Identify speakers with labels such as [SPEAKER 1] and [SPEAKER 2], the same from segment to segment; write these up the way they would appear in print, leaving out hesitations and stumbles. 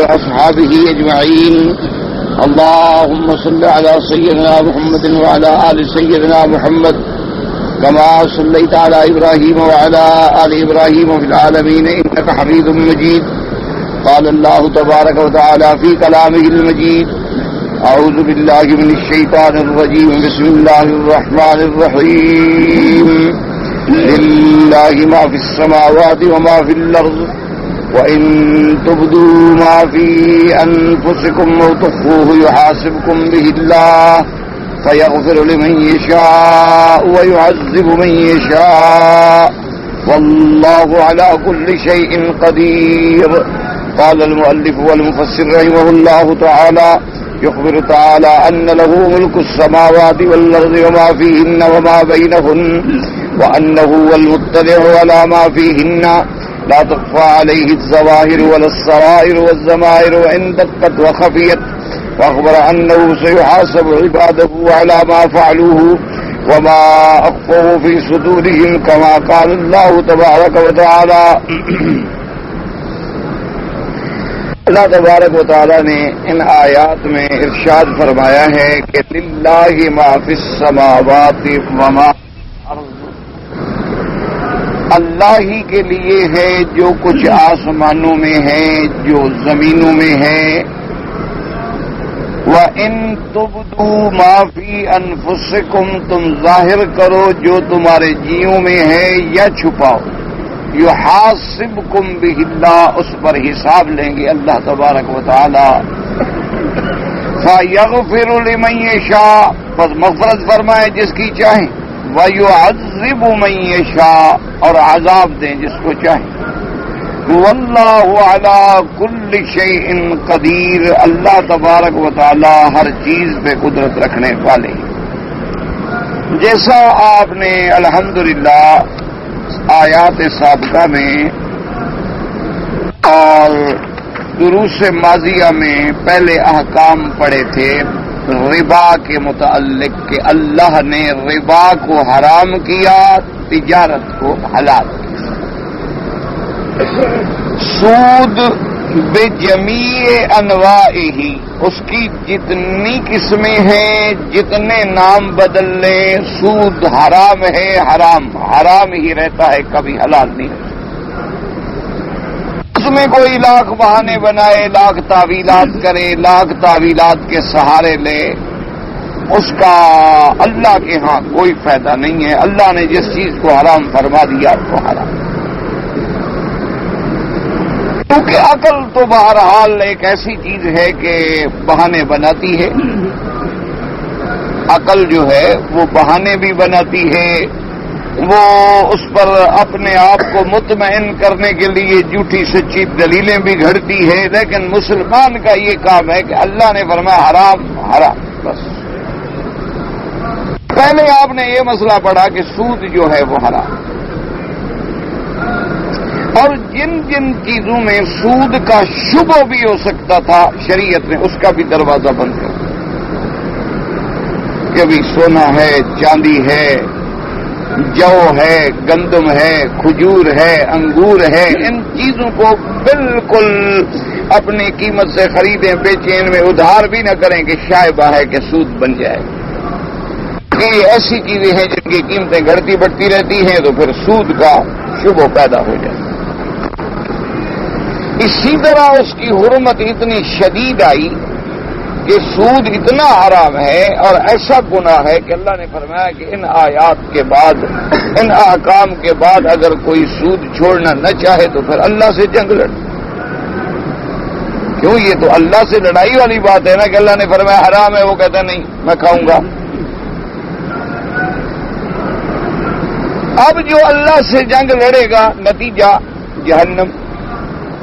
[SPEAKER 1] وأصحابه أجمعين. اللهم صل على سيدنا محمد وعلى آل سيدنا محمد كما صليت على إبراهيم وعلى آل إبراهيم في العالمين إنك حميد مجيد. قال الله تبارك وتعالى في كلامه المجيد: أعوذ بالله من الشيطان الرجيم. بسم الله الرحمن الرحيم. لله ما في السماوات وما في الأرض وإن تبدوا ما في أنفسكم أو تخفوه يحاسبكم به الله فيغفر لمن يشاء ويعذب من يشاء والله على كل شيء قدير. قال المؤلف والمفسر رحمه الله تعالى: يخبر تعالى أن له ملك السماوات والأرض وما فيهن وما بينهن وأنه هو المطلع على ما فيهن لا تخفى عليه الظواهر ولا السرائر والضمائر وإن دقت وخفيت. وأخبر أنه سيحاسب عباده على ما فعلوه وما أخفوه في صدورهم كما قال الله تبارك وتعالى. اللہ تبارک و تعالیٰ نے ان آیات میں ارشاد فرمایا ہے کہ للہ ما فی السماوات وما الارض، اللہ ہی کے لیے ہے جو کچھ آسمانوں میں ہے، جو زمینوں میں ہے. وَإِن تُبْدُوا مَا فِي أَنفُسِكُمْ، تم ظاہر کرو جو تمہارے جیوں میں ہے یا چھپاؤ. یحاسبکم بہ اللہ، اس پر حساب لیں گے اللہ تبارک و تعالی. فیغفر لمن یشاء، بس مغفرت فرمائے جس کی چاہیں. ویعذب من یشاء، اور عذاب دیں جس کو چاہیں. واللہ علی کل شیء قدیر، اللہ تبارک و تعالی ہر چیز پہ قدرت رکھنے والے. جیسا آپ نے الحمدللہ آیات سابقہ میں اور دروس ماضیہ میں پہلے احکام پڑھے تھے ربا کے متعلق کہ اللہ نے ربا کو حرام کیا، تجارت کو حلال کیا. سود بجمیع انواعہ، اس کی جتنی قسمیں ہیں، جتنے نام بدل لیں، سود حرام ہے، حرام ہی رہتا ہے، کبھی حلال نہیں رہتا. اس میں کوئی لاکھ بہانے بنائے، لاکھ تعویلات کرے، لاکھ تعویلات کے سہارے لے، اس کا اللہ کے ہاں کوئی فائدہ نہیں ہے. اللہ نے جس چیز کو حرام فرما دیا وہ حرام. کیونکہ عقل تو بہرحال ایک ایسی چیز ہے کہ بہانے بناتی ہے. عقل جو ہے وہ بہانے بھی بناتی ہے، وہ اس پر اپنے آپ کو مطمئن کرنے کے لیے جھوٹی سچی دلیلیں بھی گھڑتی ہے. لیکن مسلمان کا یہ کام ہے کہ اللہ نے فرمایا حرام حرام بس. پہلے آپ نے یہ مسئلہ پڑھا کہ سود جو ہے وہ حرام، اور جن جن چیزوں میں سود کا شبہ بھی ہو سکتا تھا شریعت نے اس کا بھی دروازہ بند کر دیا. کبھی سونا ہے، چاندی ہے، جو ہے، گندم ہے، کھجور ہے، انگور ہے، ان چیزوں کو بالکل اپنی قیمت سے خریدیں، بیچیں، ان میں ادھار بھی نہ کریں کہ شائبہ ہے کہ سود بن جائے. یہ ایسی چیزیں ہیں جن کی قیمتیں گھٹتی بڑھتی رہتی ہیں تو پھر سود کا شبہ پیدا ہو جائے. اسی طرح اس کی حرمت اتنی شدید آئی کہ سود اتنا حرام ہے اور ایسا گناہ ہے کہ اللہ نے فرمایا کہ ان آیات کے بعد، ان احکام کے بعد اگر کوئی سود چھوڑنا نہ چاہے تو پھر اللہ سے جنگ لڑ. کیوں؟ یہ تو اللہ سے لڑائی والی بات ہے نا کہ اللہ نے فرمایا حرام ہے، وہ کہتا نہیں میں کھاؤں گا. اب جو اللہ سے جنگ لڑے گا نتیجہ جہنم.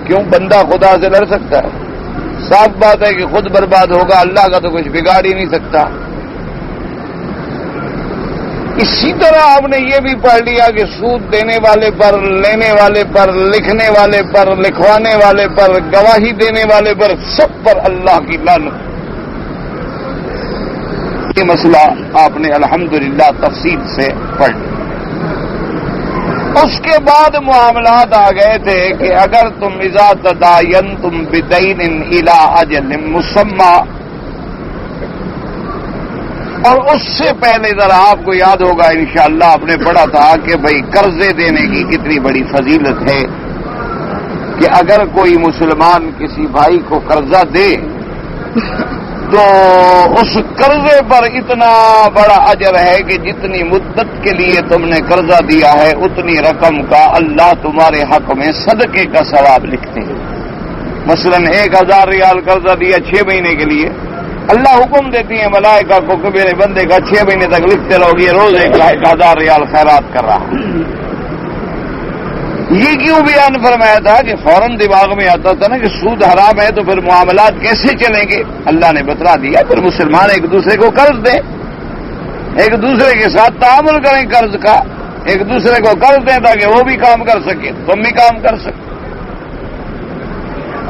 [SPEAKER 1] کیوں؟ بندہ خدا سے لڑ سکتا ہے؟ صاف بات ہے کہ خود برباد ہوگا، اللہ کا تو کچھ بگاڑ ہی نہیں سکتا. اسی طرح آپ نے یہ بھی پڑھ لیا کہ سود دینے والے پر، لینے والے پر، لکھنے والے پر، لکھوانے والے پر، گواہی دینے والے پر، سب پر اللہ کی لعنت. یہ مسئلہ آپ نے الحمدللہ تفصیل سے پڑھ لیا. اس کے بعد معاملات آ گئے تھے کہ اگر تم اذا تداینتم بدین الی اجل مسمی، اور اس سے پہلے ذرا آپ کو یاد ہوگا انشاءاللہ آپ نے پڑھا تھا کہ بھئی قرضے دینے کی کتنی بڑی فضیلت ہے کہ اگر کوئی مسلمان کسی بھائی کو قرضہ دے تو اس قرضے پر اتنا بڑا اجر ہے کہ جتنی مدت کے لیے تم نے قرضہ دیا ہے اتنی رقم کا اللہ تمہارے حق میں صدقے کا ثواب لکھتے ہیں۔ مثلا 1000 ریال قرضہ دیا 6 مہینے کے لیے، اللہ حکم دیتی ہیں ملائکہ کو کہ میرے بندے کا 6 مہینے تک لکھتے رہو گے، روز 1000 ریال خیرات کر رہا۔ یہ کیوں بیان فرمایا تھا کہ فوراً دماغ میں آتا تھا نا کہ سود حرام ہے تو پھر معاملات کیسے چلیں گے؟ اللہ نے بتلا دیا پھر مسلمان ایک دوسرے کو قرض دیں، ایک دوسرے کے ساتھ تعامل کریں، قرض کا ایک دوسرے کو قرض دیں تاکہ وہ بھی کام کر سکے تم بھی کام کر سکے۔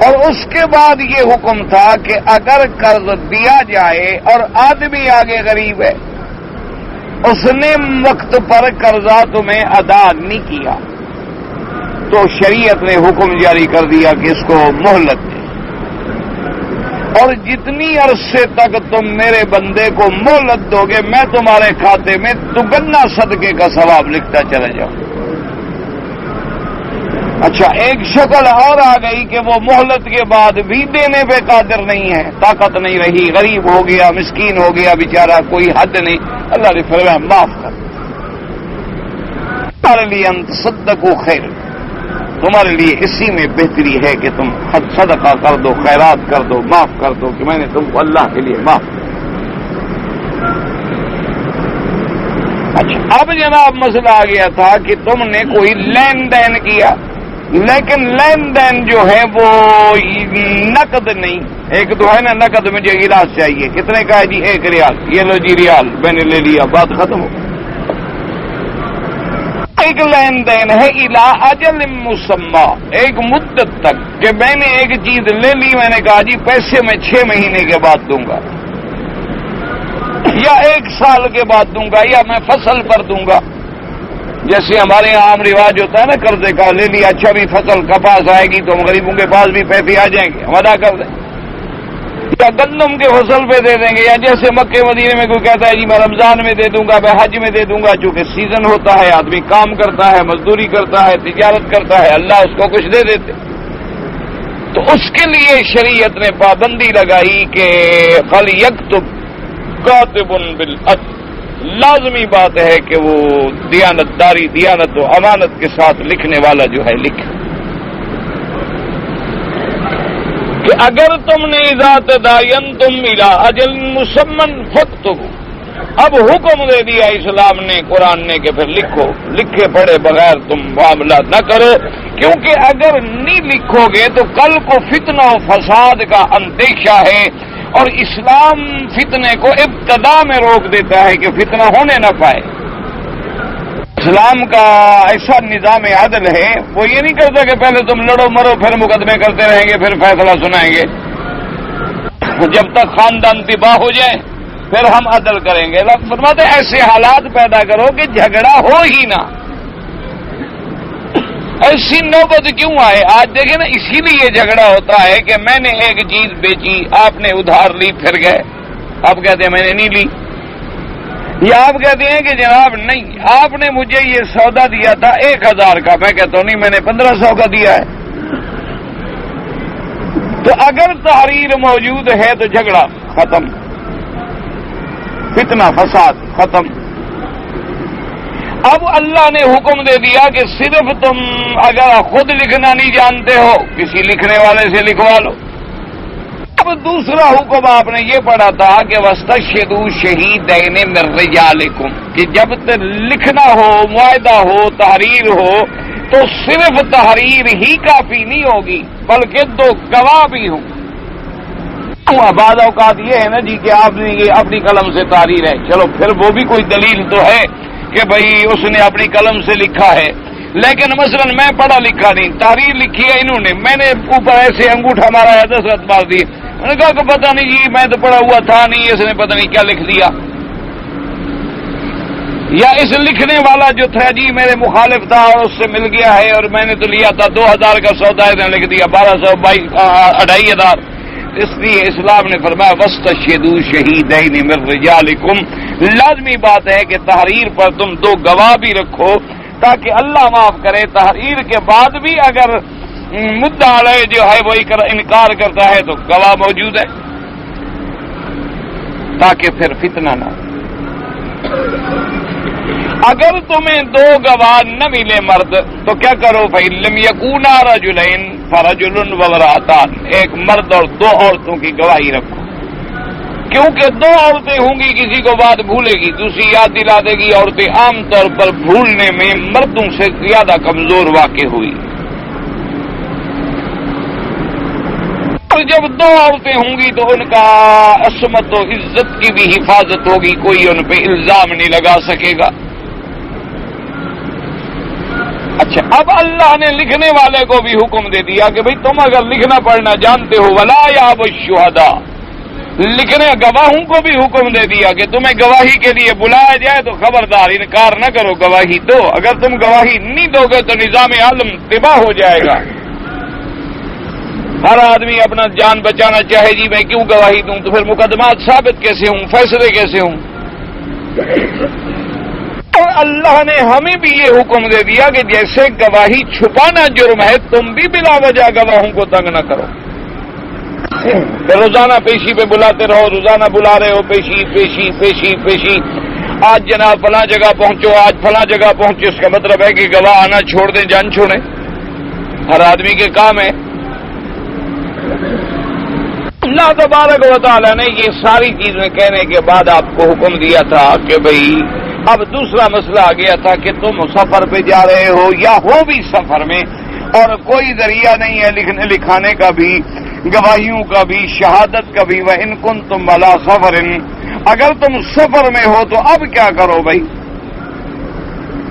[SPEAKER 1] اور اس کے بعد یہ حکم تھا کہ اگر قرض دیا جائے اور آدمی آگے غریب ہے، اس نے وقت پر قرضہ تمہیں ادا نہیں کیا تو شریعت نے حکم جاری کر دیا کہ اس کو مہلت دے، اور جتنی عرصے تک تم میرے بندے کو مہلت دو گے میں تمہارے کھاتے میں دگنا صدقے کا ثواب لکھتا چلا جاؤں۔ اچھا، ایک شکل اور آ گئی کہ وہ مہلت کے بعد بھی دینے پہ قادر نہیں ہے، طاقت نہیں رہی، غریب ہو گیا، مسکین ہو گیا بیچارہ، کوئی حد نہیں، اللہ نے فرمایا معاف کر، تمہارے لیے انت صدقوا خیر، تمہارے لیے اسی میں بہتری ہے کہ تم صدقہ کر دو، خیرات کر دو، معاف کر دو کہ میں نے تم کو اللہ کے لیے معاف کر۔ اچھا، اب جناب مسئلہ آ گیا تھا کہ تم نے کوئی لین دین کیا، لیکن لین دین جو ہے وہ نقد نہیں، ایک تو ہے نا نقد مجھے گلاس چاہیے، کتنے کا ہے جی؟ 1 ریال، یہ لو جی ریال میں نے لے لیا، بات ختم ہو۔ ایک لین دین ہے الی اجل مسمی، ایک مدت تک کہ میں نے ایک چیز لے لی، میں نے کہا جی پیسے میں 6 مہینے کے بعد دوں گا یا 1 سال کے بعد دوں گا یا میں فصل پر دوں گا، جیسے ہمارے یہاں عام رواج ہوتا ہے نا قرضے کا، لے لیا اچھا بھی فصل کپاس آئے گی تو ہم غریبوں کے پاس بھی پیسے آ جائیں گے، ہم ادا کر دیں، یا گندم کے فصل پہ دے دیں گے، یا جیسے مکے مدینے میں کوئی کہتا ہے جی میں رمضان میں دے دوں گا، میں حج میں دے دوں گا، چونکہ سیزن ہوتا ہے، آدمی کام کرتا ہے، مزدوری کرتا ہے، تجارت کرتا ہے، اللہ اس کو کچھ دے دیتے، تو اس کے لیے شریعت نے پابندی لگائی کہ فلیکتب کاتب بالعدل، لازمی بات ہے کہ وہ دیانت داری، دیانت و امانت کے ساتھ لکھنے والا جو ہے لکھے، کہ اگر تم نے اذا تداینتم الی اجل مسمی فاکتبوا، اب حکم دے دیا اسلام نے، قرآن نے کہ پھر لکھو، لکھے پڑھے بغیر تم معاملات نہ کرو، کیونکہ اگر نہیں لکھو گے تو کل کو فتنہ و فساد کا اندیشہ ہے، اور اسلام فتنے کو ابتدا میں روک دیتا ہے کہ فتنہ ہونے نہ پائے۔ اسلام کا ایسا نظام عدل ہے، وہ یہ نہیں کرتا کہ پہلے تم لڑو مرو پھر مقدمے کرتے رہیں گے پھر فیصلہ سنائیں گے، جب تک خاندان تباہ ہو جائے پھر ہم عدل کریں گے۔ فرماتے ایسے حالات پیدا کرو کہ جھگڑا ہو ہی نہ، ایسی نوبت کیوں آئے؟ آج دیکھیں نا، اسی لیے جھگڑا ہوتا ہے کہ میں نے ایک چیز بیچی، آپ نے ادھار لی پھر گئے، آپ کہتے ہیں میں نے نہیں لی، یا آپ کہتے ہیں کہ جناب نہیں آپ نے مجھے یہ سودا دیا تھا 1000 کا، میں کہتا ہوں نہیں میں نے 1500 کا دیا ہے۔ تو اگر تحریر موجود ہے تو جھگڑا ختم، فتنہ فساد ختم۔ اب اللہ نے حکم دے دیا کہ صرف تم اگر خود لکھنا نہیں جانتے ہو کسی لکھنے والے سے لکھوا لو۔ اب دوسرا حکم آپ نے یہ پڑھا تھا کہ وَاسْتَشْهِدُوا شَهِيدَيْنِ مِن رِّجَالِكُمْ، کہ جب تک لکھنا ہو، معاہدہ ہو، تحریر ہو تو صرف تحریر ہی کافی نہیں ہوگی بلکہ 2 گواہ بھی ہوں۔ بعض اوقات یہ ہے نا جی کہ آپ نے یہ اپنی قلم سے تحریر ہے، چلو پھر وہ بھی کوئی دلیل تو ہے کہ بھئی اس نے اپنی قلم سے لکھا ہے، لیکن مثلا میں پڑھا لکھا نہیں، تحریر لکھی ہے انہوں نے، میں نے اوپر ایسے انگوٹھا مارا ہے 10 رت مار دی، میں نے کہا کہ پتہ نہیں جی میں تو پڑھا ہوا تھا نہیں، اس نے پتہ نہیں کیا لکھ دیا۔ یا اس لکھنے والا جو تھا جی میرے مخالف تھا اور اس سے مل گیا ہے اور میں نے تو لیا تھا 2000 کا سودا ہے لکھ دیا 1200 2500 اس لیے اسلام نے فرمایا وَاسْتَشْهِدُوا شَهِيدَيْنِ مِن رِجَالِكُمْ، لازمی بات ہے کہ تحریر پر تم 2 گواہ بھی رکھو تاکہ اللہ معاف کرے تحریر کے بعد بھی اگر مدعا علیہ جو ہے وہ انکار کرتا ہے تو گواہ موجود ہے تاکہ پھر فتنہ نہ ہو۔ اگر تمہیں 2 گواہ نہ ملے مرد تو کیا کرو؟ فَإِن لَّمْ يَكُونَا رَجُلَيْنِ فَرَجُلٌ وَامْرَأَتَانِ، ایک مرد اور 2 عورتوں کی گواہی رکھو، کیونکہ 2 عورتیں ہوں گی کسی کو بات بھولے گی دوسری یاد دلا دے گی، عورتیں عام طور پر بھولنے میں مردوں سے زیادہ کمزور واقع ہوئی، اور جب 2 عورتیں ہوں گی تو ان کا عصمت و عزت کی بھی حفاظت ہوگی، کوئی ان پہ الزام نہیں لگا سکے گا۔ اچھا، اب اللہ نے لکھنے والے کو بھی حکم دے دیا کہ بھئی تم اگر لکھنا پڑھنا جانتے ہو ولا یاب الشہداء، لکھنے گواہوں کو بھی حکم دے دیا کہ تمہیں گواہی کے لیے بلایا جائے تو خبردار انکار نہ کرو، گواہی دو، اگر تم گواہی نہیں دو گے تو نظام عالم تباہ ہو جائے گا۔ ہر آدمی اپنا جان بچانا چاہے جی میں کیوں گواہی دوں، تو پھر مقدمات ثابت کیسے ہوں، فیصلے کیسے ہوں؟ اور اللہ نے ہمیں بھی یہ حکم دے دیا کہ جیسے گواہی چھپانا جرم ہے تم بھی بلا وجہ گواہوں کو تنگ نہ کرو، روزانہ پیشی پہ بلاتے رہو، روزانہ بلا رہے ہو پیشی پیشی پیشی پیشی، آج جناب فلاں جگہ پہنچو، آج فلاں جگہ پہنچو، اس کا مطلب ہے کہ گواہ آنا چھوڑ دیں، جان چھوڑیں، ہر آدمی کے کام ہے۔ اللہ تبارک و تعالیٰ نے یہ ساری چیزیں کہنے کے بعد آپ کو حکم دیا تھا کہ بھئی اب دوسرا مسئلہ آ گیا تھا کہ تم سفر پہ جا رہے ہو یا ہو بھی سفر میں اور کوئی ذریعہ نہیں ہے لکھنے لکھانے کا بھی، گواہیوں کا بھی، شہادت کا بھی، وَإِن كُنتُمْ عَلَىٰ سَفَرٍ، اگر تم سفر میں ہو تو اب کیا کرو بھائی؟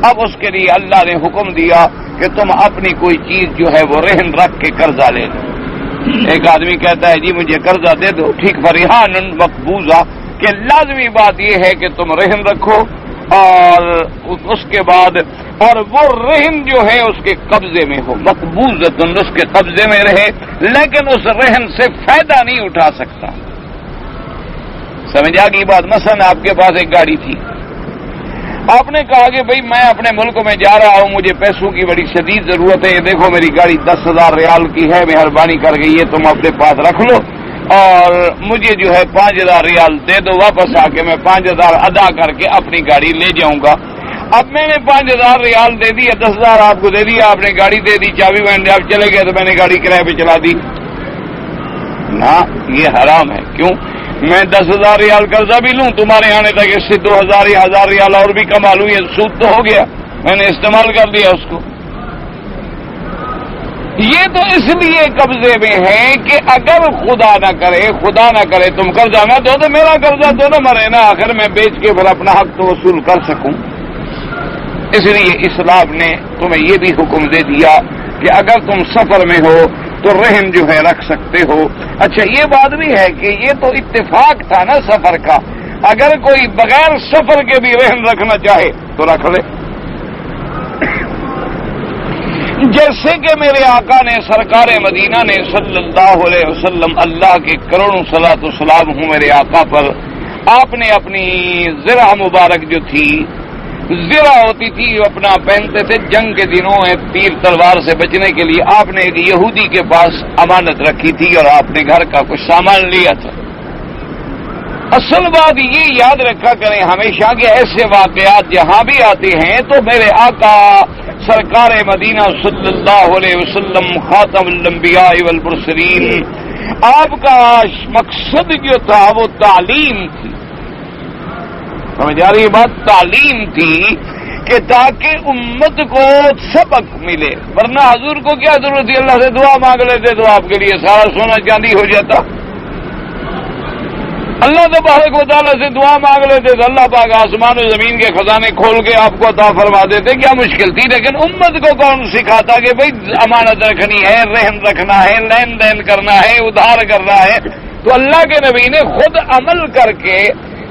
[SPEAKER 1] اب اس کے لیے اللہ نے حکم دیا کہ تم اپنی کوئی چیز جو ہے وہ رہن رکھ کے قرضہ لے لو۔ ایک آدمی کہتا ہے جی مجھے قرضہ دے دو، ٹھیک، فَرِحَانٌ مَقْبُوضَةٌ، کہ لازمی بات یہ ہے کہ تم رہن رکھو اور اس کے بعد اور وہ رہن جو ہے اس کے قبضے میں ہو، مقبوضۃ، اس کے قبضے میں رہے لیکن اس رہن سے فائدہ نہیں اٹھا سکتا۔ سمجھ آ گئی بات؟ مثلا آپ کے پاس ایک گاڑی تھی، آپ نے کہا کہ بھئی میں اپنے ملک میں جا رہا ہوں، مجھے پیسوں کی بڑی شدید ضرورت ہے، یہ دیکھو میری گاڑی 10,000 ریال کی ہے، مہربانی کر کے یہ تم اپنے پاس رکھ لو اور مجھے جو ہے 5,000 ریال دے دو، واپس آ کے میں 5,000 ادا کر کے اپنی گاڑی لے جاؤں گا۔ اب میں نے 5,000 ریال دے دیا، 10,000 آپ کو دے دیا، آپ نے گاڑی دے دی، چابی میں نے آپ چلے گئے تو میں نے گاڑی کرائے پہ چلا دی، نہ یہ حرام ہے۔ کیوں؟ میں 10,000 ریال قرضہ بھی لوں تمہارے آنے تک، اس سے 2,000 یا 1,000 ریال اور بھی کما لوں، یہ سود تو ہو گیا، میں نے استعمال کر دیا اس کو۔ یہ تو اس لیے قبضے میں ہے کہ اگر خدا نہ کرے تم قرضہ نہ دو تو میرا قرضہ تو نہ مرے نا، آخر میں بیچ کے پھر اپنا حق تو وصول کر سکوں۔ اس لیے اسلام نے تمہیں یہ بھی حکم دے دیا کہ اگر تم سفر میں ہو تو رہن جو ہے رکھ سکتے ہو۔ اچھا یہ بات بھی ہے کہ یہ تو اتفاق تھا نا سفر کا، اگر کوئی بغیر سفر کے بھی رہن رکھنا چاہے تو رکھ لے، جیسے کہ میرے آقا نے سرکار مدینہ نے صلی اللہ علیہ وسلم، اللہ کے کروڑوں صلاۃ و سلام ہوں میرے آقا پر، آپ نے اپنی زرہ مبارک جو تھی، زرہ ہوتی تھی اپنا پہنتے تھے جنگ کے دنوں میں تیر تلوار سے بچنے کے لیے، آپ نے ایک یہودی کے پاس امانت رکھی تھی اور آپ نے گھر کا کچھ سامان لیا تھا۔ اصل بات یہ یاد رکھا کریں ہمیشہ کہ ایسے واقعات جہاں بھی آتے ہیں تو میرے آقا سرکار مدینہ صلی اللہ علیہ وسلم خاتم الانبیاء والمرسلین، آپ کا مقصد جو تھا وہ تعلیم تھی، سمجھ آ رہی بات؟ تعلیم تھی کہ تاکہ امت کو سبق ملے، ورنہ حضور کو کیا ضرورت تھی؟ اللہ سے دعا مانگ لیتے تو آپ کے لیے سارا سونا چاندی ہو جاتا، اللہ تبارک و تعالیٰ سے دعا مانگ لیتے تو اللہ پاک آسمان و زمین کے خزانے کھول کے آپ کو عطا فرما دیتے، کیا مشکل تھی؟ لیکن امت کو کون سکھاتا کہ بھئی امانت رکھنی ہے، رہن رکھنا ہے، لین دین کرنا ہے، ادھار کرنا ہے؟ تو اللہ کے نبی نے خود عمل کر کے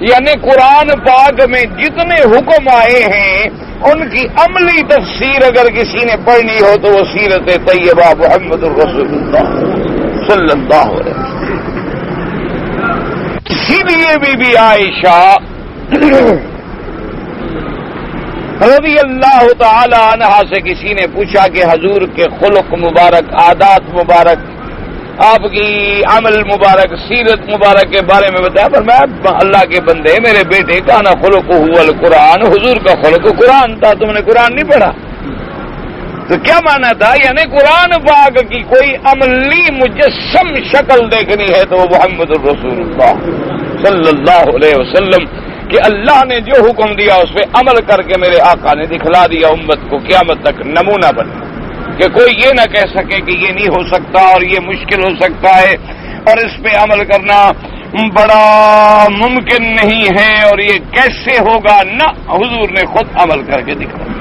[SPEAKER 1] یعنی قرآن پاک میں جتنے حکم آئے ہیں ان کی عملی تفسیر اگر کسی نے پڑھنی ہو تو وہ سیرت طیبہ محمد الرسول اللہ صلی اللہ علیہ وسلم۔ اسی لیے بی بی عائشہ رضی اللہ تعالی عنہا سے کسی نے پوچھا کہ حضور کے خلق مبارک، عادات مبارک، آپ کی عمل مبارک، سیرت مبارک کے بارے میں بتایا، پر میں اللہ کے بندے میرے بیٹے کا نا خلق هو القرآن، حضور کا خلق قرآن تھا، تم نے قرآن نہیں پڑھا؟ تو کیا مانا تھا؟ یعنی قرآن پاک کی کوئی عملی مجسم شکل دیکھنی ہے تو وہ محمد الرسول اللہ صلی اللہ علیہ وسلم کہ اللہ نے جو حکم دیا اس پہ عمل کر کے میرے آقا نے دکھلا دیا امت کو، قیامت تک نمونہ بنا، کہ کوئی یہ نہ کہہ سکے کہ یہ نہیں ہو سکتا اور یہ مشکل ہو سکتا ہے اور اس پہ عمل کرنا بڑا ممکن نہیں ہے اور یہ کیسے ہوگا، نہ، حضور نے خود عمل کر کے دکھایا۔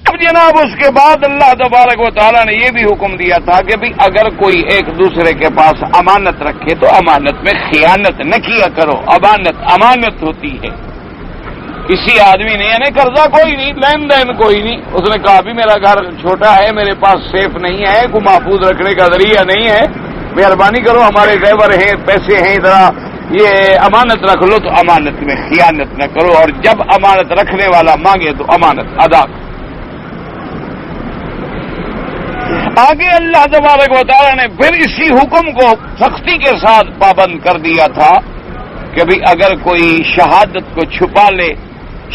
[SPEAKER 1] اب جناب اس کے بعد اللہ تبارک و تعالیٰ نے یہ بھی حکم دیا تھا کہ بھی اگر کوئی ایک دوسرے کے پاس امانت رکھے تو امانت میں خیانت نہ کیا کرو، امانت ہوتی ہے۔ کسی آدمی نے یعنی قرضہ کوئی نہیں، لین دین کوئی نہیں، اس نے کہا بھی میرا گھر چھوٹا ہے، میرے پاس سیف نہیں ہے، کوئی محفوظ رکھنے کا ذریعہ نہیں ہے، مہربانی کرو ہمارے ڈرائیور ہیں، پیسے ہیں، ذرا یہ امانت رکھ لو، تو امانت میں خیانت نہ کرو، اور جب امانت رکھنے والا مانگے تو امانت ادا کرو۔ آگے اللہ تبارک و تعالیٰ نے پھر اسی حکم کو سختی کے ساتھ پابند کر دیا تھا کہ بھی اگر کوئی شہادت کو چھپا لے،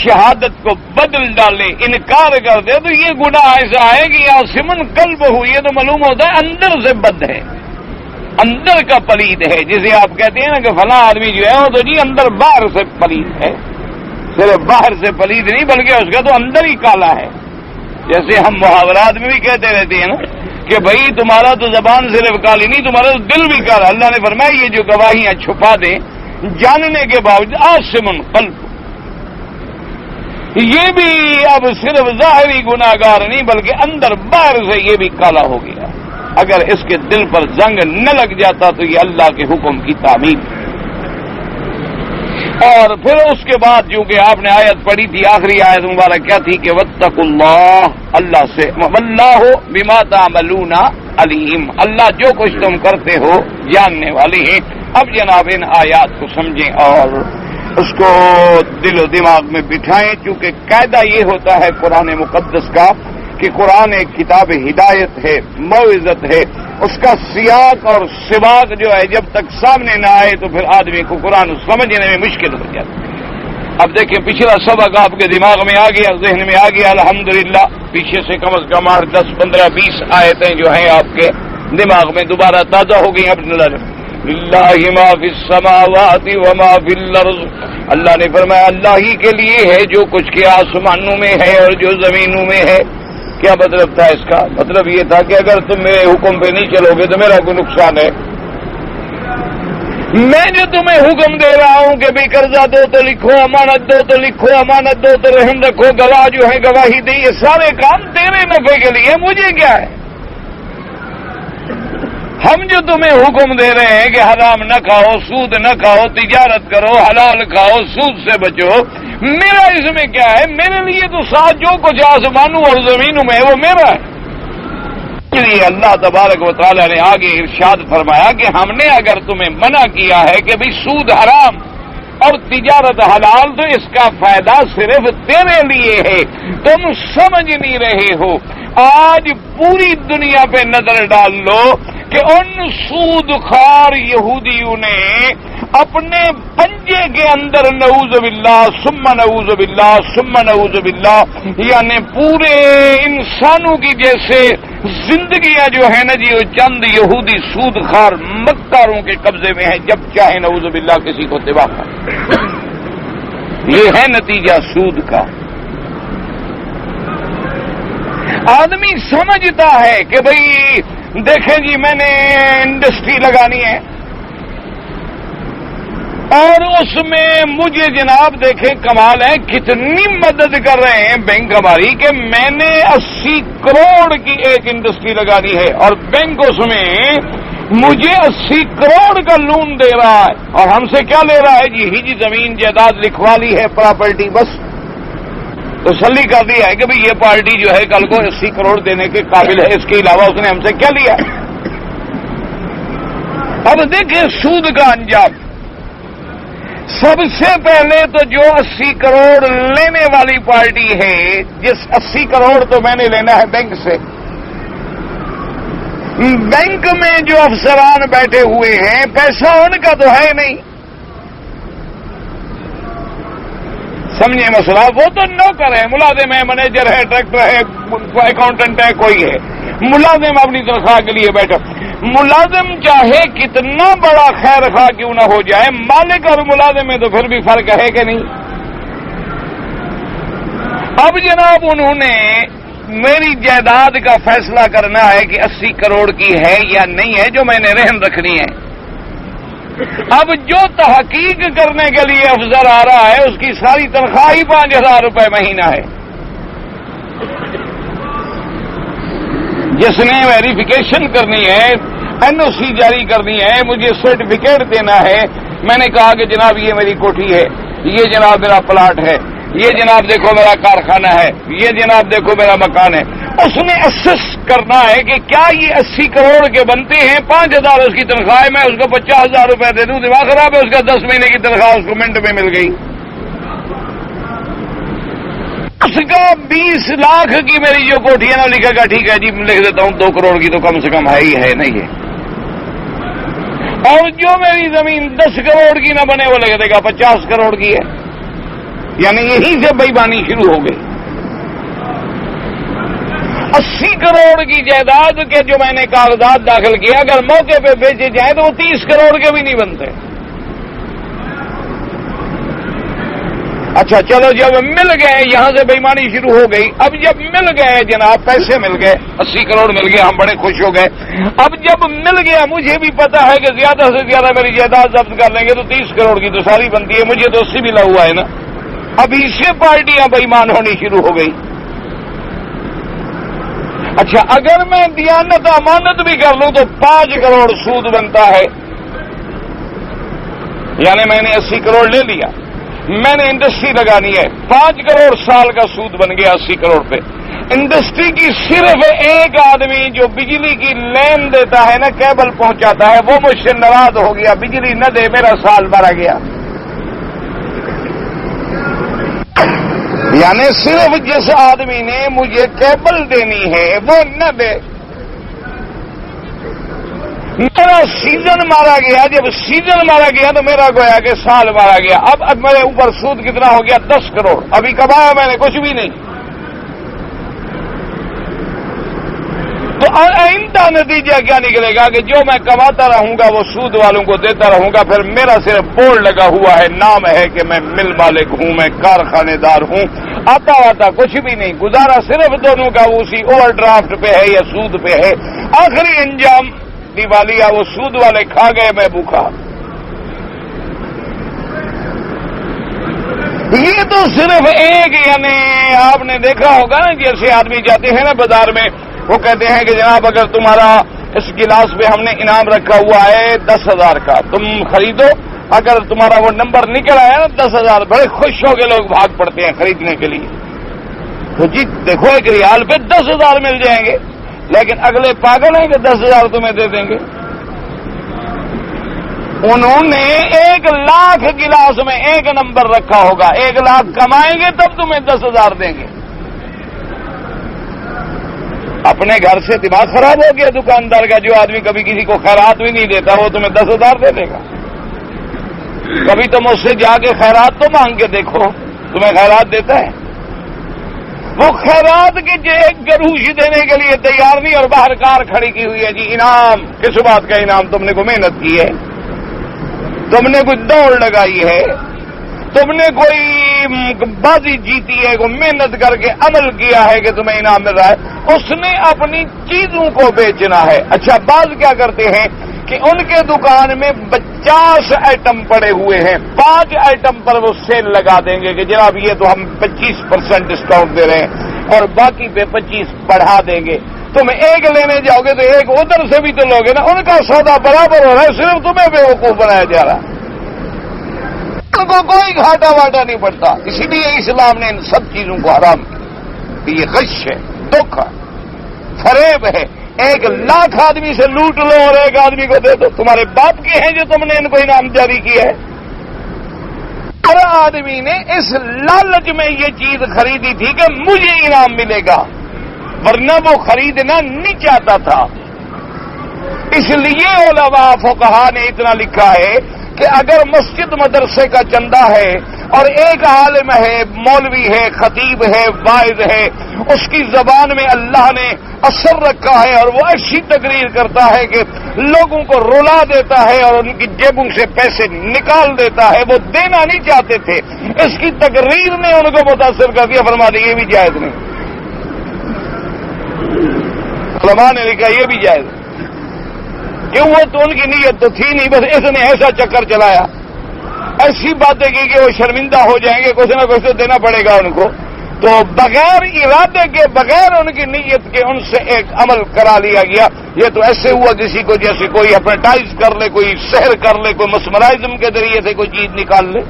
[SPEAKER 1] شہادت کو بدل ڈالے، انکار کر دے تو یہ گناہ ایسا ہے کہ یاسمن قلب ہو، یہ تو معلوم ہوتا ہے اندر سے بد ہے، اندر کا پلید ہے، جسے آپ کہتے ہیں نا کہ فلاں آدمی جو ہے وہ تو جی اندر باہر سے پلید ہے، صرف باہر سے پلید نہیں بلکہ اس کا تو اندر ہی کالا ہے۔ جیسے ہم محاورات میں بھی کہتے رہتے ہیں نا کہ بھائی تمہارا تو زبان صرف کالی نہیں، تمہارا تو دل بھی کالا۔ اللہ نے فرمایا یہ جو گواہیاں چھپا دیں جاننے کے باوجود آسمن قلب، یہ بھی اب صرف ظاہری گناہگار نہیں بلکہ اندر باہر سے یہ بھی کالا ہو گیا۔ اگر اس کے دل پر زنگ نہ لگ جاتا تو یہ اللہ کے حکم کی تعمیل۔ اور پھر اس کے بعد چونکہ آپ نے آیت پڑھی تھی، آخری آیت مبارک کیا تھی کہ واتقوا اللہ، اللہ سے، واللہ بما تعملون علیم، اللہ جو کچھ تم کرتے ہو جاننے والے ہیں۔ اب جناب ان آیات کو سمجھیں اور اس کو دل و دماغ میں بٹھائیں، چونکہ قاعدہ یہ ہوتا ہے قرآن مقدس کا کہ قرآن ایک کتاب ہدایت ہے، موعظت ہے، اس کا سیاق اور سباق جو ہے جب تک سامنے نہ آئے تو پھر آدمی کو قرآن سمجھنے میں مشکل ہو جاتی ہے۔ اب دیکھیں پچھلا سبق آپ کے دماغ میں آ گیا، ذہن میں آ گیا الحمدللہ، پیچھے سے کم از کم 8، 10، 15، 20 آیتیں جو ہیں آپ کے دماغ میں دوبارہ تازہ ہو گئی۔ للہ ما فی السماوات وما فی الارض، اللہ نے فرمایا اللہ ہی کے لیے ہے جو کچھ کے آسمانوں میں ہے اور جو زمینوں میں ہے۔ کیا مطلب تھا اس کا؟ مطلب یہ تھا کہ اگر تم میرے حکم پہ نہیں چلو گے تو میرا کوئی نقصان ہے۔ میں جو تمہیں حکم دے رہا ہوں کہ بھائی قرضہ دو تو لکھو، امانت دو تو لکھو، امانت دو تو رحم رکھو، گواہ جو ہے گواہی دے، یہ سارے کام تیرے نفع کے لیے، مجھے کیا ہے؟ ہم جو تمہیں حکم دے رہے ہیں کہ حرام نہ کھاؤ، سود نہ کھاؤ، تجارت کرو، حلال کھاؤ، سود سے بچو، میرا اس میں کیا ہے؟ میرے لیے تو ساتھ جو کچھ آسمانوں اور زمینوں میں ہے وہ میرا ہے۔ اس لیے اللہ تبارک و تعالیٰ نے آگے ارشاد فرمایا کہ ہم نے اگر تمہیں منع کیا ہے کہ بھی سود حرام اور تجارت حلال تو اس کا فائدہ صرف تیرے لیے ہے، تم سمجھ نہیں رہے ہو۔ آج پوری دنیا پہ نظر ڈال لو کہ ان سود خار یہودیوں نے اپنے پنجے کے اندر نعوذ باللہ ثم نعوذ باللہ ثم نعوذ باللہ، یعنی پورے انسانوں کی جیسے زندگیاں جو ہے نا جی وہ چند یہودی سود خار مکاروں کے قبضے میں ہیں، جب چاہے نعوذ باللہ کسی کو تباہ کر۔ یہ ہے نتیجہ سود کا۔ آدمی سمجھتا ہے کہ بھئی دیکھیں جی میں نے انڈسٹری لگانی ہے اور اس میں مجھے جناب دیکھیں کمال ہے کتنی مدد کر رہے ہیں بینک ہماری کہ میں نے 80 کروڑ کی ایک انڈسٹری لگانی ہے اور بینک اس میں مجھے 80 کروڑ کا لون دے رہا ہے اور ہم سے کیا لے رہا ہے جی زمین جائیداد لکھوا لی ہے پراپرٹی بس تسلی کر دیا ہے کہ بھئی یہ پارٹی جو ہے کل کو 80 کروڑ دینے کے قابل ہے، اس کے علاوہ اس نے ہم سے کیا لیا. اب دیکھیں سود کا انجام. سب سے پہلے تو جو 80 کروڑ لینے والی پارٹی ہے، جس 80 کروڑ تو میں نے لینا ہے بینک سے، بینک میں جو افسران بیٹھے ہوئے ہیں پیسہ ان کا تو ہے نہیں. سمجھے مسئلہ؟ وہ تو نوکر ہے، ملازم ہے، مینیجر ہے، ڈائریکٹر ہے، اکاؤنٹنٹ ہے، کوئی ہے. ملازم اپنی تنخواہ کے لیے بیٹھا. ملازم چاہے کتنا بڑا خیر خواہ کیوں نہ ہو جائے، مالک اور ملازم میں تو پھر بھی فرق ہے کہ نہیں. اب جناب انہوں نے میری جائیداد کا فیصلہ کرنا ہے کہ 80 کروڑ کی ہے یا نہیں ہے جو میں نے رہن رکھنی ہے. اب جو تحقیق کرنے کے لیے افسر آ رہا ہے اس کی ساری تنخواہ ہی 5,000 روپے مہینہ ہے. جس نے ویریفیکیشن کرنی ہے، NOC جاری کرنی ہے، مجھے سرٹیفکیٹ دینا ہے. میں نے کہا کہ جناب یہ میری کوٹھی ہے، یہ جناب میرا پلاٹ ہے، یہ جناب دیکھو میرا کارخانہ ہے، یہ جناب دیکھو میرا مکان ہے. اس نے اسس کرنا ہے کہ کیا یہ 80 کروڑ کے بنتے ہیں. 5,000 اس کی تنخواہ ہے، میں اس کو 50,000 روپے دے دوں، دماغ خراب ہے. اس کا 10 مہینے کی تنخواہ اس کو منٹ میں مل گئی. اس کا 20 لاکھ کی میری جو کوٹھی ہے نا، لکھے گا ٹھیک ہے جی لکھ دیتا ہوں 2 کروڑ کی تو کم سے کم ہے ہی ہے نہیں ہے. اور جو میری زمین 10 کروڑ کی نہ بنے وہ لکھ دے گا 50 کروڑ کی ہے. یعنی یہیں سے بےایمانی شروع ہو گئی. 80 کروڑ کی جائیداد کے جو میں نے کاغذات داخل کیا اگر موقع پہ بیچے جائیں تو وہ 30 کروڑ کے بھی نہیں بنتے. اچھا چلو جب مل گئے یہاں سے بےایمانی شروع ہو گئی. اب جب مل گئے جناب پیسے مل گئے، 80 کروڑ مل گئے، ہم بڑے خوش ہو گئے. اب جب مل گیا مجھے بھی پتا ہے کہ زیادہ سے زیادہ میری جائیداد ضبط کر لیں گے تو 30 کروڑ کی تو ساری بنتی ہے، مجھے تو 80 ملا ہوا ہے نا. ابھی سے پارٹیاں بےایمان ہونی شروع ہو گئی. اچھا اگر میں دیانت امانت بھی کر لوں تو 5 کروڑ سود بنتا ہے. یعنی میں نے 80 کروڑ لے لیا، میں نے انڈسٹری لگانی ہے، 5 کروڑ سال کا سود بن گیا 80 کروڑ پہ. انڈسٹری کی صرف ایک آدمی جو بجلی کی لین دیتا ہے نا، کیبل پہنچاتا ہے، وہ مجھ سے ناراض ہو گیا، بجلی نہ دے، میرا سال مارا گیا. یعنی صرف جس آدمی نے مجھے کیبل دینی ہے وہ نہ دے، میرا سیزن مارا گیا. جب سیزن مارا گیا تو میرا گویا کہ سال مارا گیا. اب میرے اوپر سود کتنا ہو گیا؟ 10 کروڑ. ابھی کمایا میں نے کچھ بھی نہیں. تو آئندہ نتیجہ کیا نکلے گا کہ جو میں کماتا رہوں گا وہ سود والوں کو دیتا رہوں گا. پھر میرا صرف بورڈ لگا ہوا ہے، نام ہے کہ میں مل مالک ہوں، میں کارخانے دار ہوں. آتا واتا کچھ بھی نہیں، گزارا صرف دونوں کا اسی اوور ڈرافٹ پہ ہے یا سود پہ ہے. آخری انجام دیوالیہ، وہ سود والے کھا گئے، میں بھوکا. یہ تو صرف ایک، یعنی آپ نے دیکھا ہوگا نا جیسے آدمی جاتے ہیں نا بازار میں، وہ کہتے ہیں کہ جناب اگر تمہارا اس گلاس پہ ہم نے انعام رکھا ہوا ہے 10,000 کا، تم خریدو. اگر تمہارا وہ نمبر نکل آیا نا 10,000، بڑے خوش ہو کے لوگ بھاگ پڑتے ہیں خریدنے کے لیے. تو جی دیکھو 1 ریال پہ 10,000 مل جائیں گے، لیکن اگلے پاگل ہیں کہ 10,000 تمہیں دے دیں گے. انہوں نے 1 لاکھ گلاس میں 1 نمبر رکھا ہوگا، 1 لاکھ کمائیں گے تب تمہیں 10,000 دیں گے. اپنے گھر سے دماغ خراب ہو گیا دکاندار کا. جو آدمی کبھی کسی کو خیرات بھی نہیں دیتا وہ تمہیں 10,000 دے دے گا. کبھی تم اس سے جا کے خیرات تو مانگ کے دیکھو، تمہیں خیرات دیتا ہے. وہ خیرات کے جو 1 گروش دینے کے لیے تیار نہیں، اور باہر کار کھڑی کی ہوئی ہے. جی انعام، کس بات کا انعام؟ تم نے کوئی محنت کی ہے، تم نے کوئی دوڑ لگائی ہے، تم نے کوئی بازی جیتی ہے، کوئی محنت کر کے عمل کیا ہے کہ تمہیں انعام مل رہا ہے. اس نے اپنی چیزوں کو بیچنا ہے. اچھا بعض کیا کرتے ہیں کہ ان کے دکان میں 50 آئٹم پڑے ہوئے ہیں، 5 آئٹم پر وہ سیل لگا دیں گے کہ جناب یہ تو ہم 25% ڈسکاؤنٹ دے رہے ہیں اور باقی پہ 25 بڑھا دیں گے. تم ایک لینے جاؤ گے تو ایک ادھر سے بھی تو لوگے نا، ان کا سودا برابر ہو رہا ہے، صرف تمہیں بیوقوف بنایا جا رہا ہے، ان کو کوئی گھاٹا واٹا نہیں پڑتا. اسی لیے اسلام نے ان سب چیزوں کو حرام کیا. یہ غش ہے، دھوکہ، فریب ہے. 1,00,000 آدمی سے لوٹ لو اور ایک آدمی کو دے دو. تمہارے باپ کے ہیں جو تم نے ان کو انعام جاری کیا ہے. ہر آدمی نے اس لالچ میں یہ چیز خریدی تھی کہ مجھے انعام ملے گا، ورنہ وہ خریدنا نہیں چاہتا تھا. اس لیے علماء فقہا نے اتنا لکھا ہے کہ اگر مسجد مدرسے کا چندہ ہے اور ایک عالم ہے، مولوی ہے، خطیب ہے، واعظ ہے، اس کی زبان میں اللہ نے اثر رکھا ہے اور وہ ایسی تقریر کرتا ہے کہ لوگوں کو رلا دیتا ہے اور ان کی جیبوں سے پیسے نکال دیتا ہے، وہ دینا نہیں چاہتے تھے، اس کی تقریر نے ان کو متاثر کر دیا. فرما دیں یہ بھی جائز نہیں. علماء نے لکھا یہ بھی جائز نہیں. کیوں؟ وہ تو ان کی نیت تو تھی نہیں، بس اس نے ایسا چکر چلایا، ایسی باتیں کی کہ وہ شرمندہ ہو جائیں گے، کچھ نہ کچھ تو دینا پڑے گا ان کو. تو بغیر ارادے کے، بغیر ان کی نیت کے ان سے ایک عمل کرا لیا گیا. یہ تو ایسے ہوا کسی کو جیسے کوئی ہیپیٹائز کر لے، کوئی سحر کر لے، کوئی مسمرائزم کے ذریعے سے کوئی چیز نکال لے.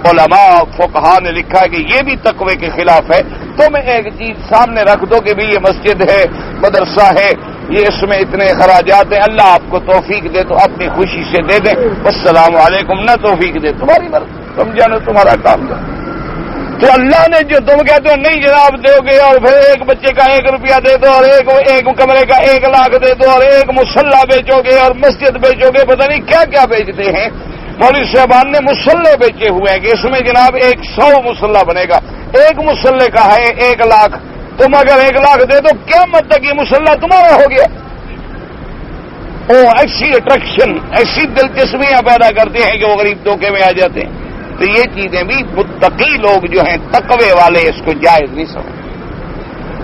[SPEAKER 1] علماء فقہا نے لکھا ہے کہ یہ بھی تقوی کے خلاف ہے. تم ایک چیز سامنے رکھ دو کہ بھی یہ مسجد ہے، مدرسہ ہے، یہ اس میں اتنے اخراجات ہیں، اللہ آپ کو توفیق دے تو اپنی خوشی سے دے دیں، السلام علیکم. نہ توفیق دے تمہاری مرضی، تم جانو تمہارا کام ہے. تو اللہ نے جو تم کہتے ہو نہیں جناب دو گے اور پھر ایک بچے کا 1 روپیہ دے دو اور ایک کمرے کا 1,00,000 دے دو اور ایک مصلی بیچو گے اور مسجد بیچو گے، پتہ نہیں کیا کیا بیچتے ہیں. مولوی صاحبان نے مصلی بیچے ہوئے ہیں کہ اس میں جناب 100 مصلی بنے گا، ایک مصلی کا ہے 1,00,000. تم اگر 1,00,000 دے دو قیامت تک یہ مصلی تمہارا ہو گیا. ایسی اٹریکشن، ایسی دلچسپیاں پیدا کرتے ہیں کہ وہ غریب دھوکے میں آ جاتے ہیں. تو یہ چیزیں بھی متقی لوگ جو ہیں، تقوی والے، اس کو جائز نہیں سمجھتے.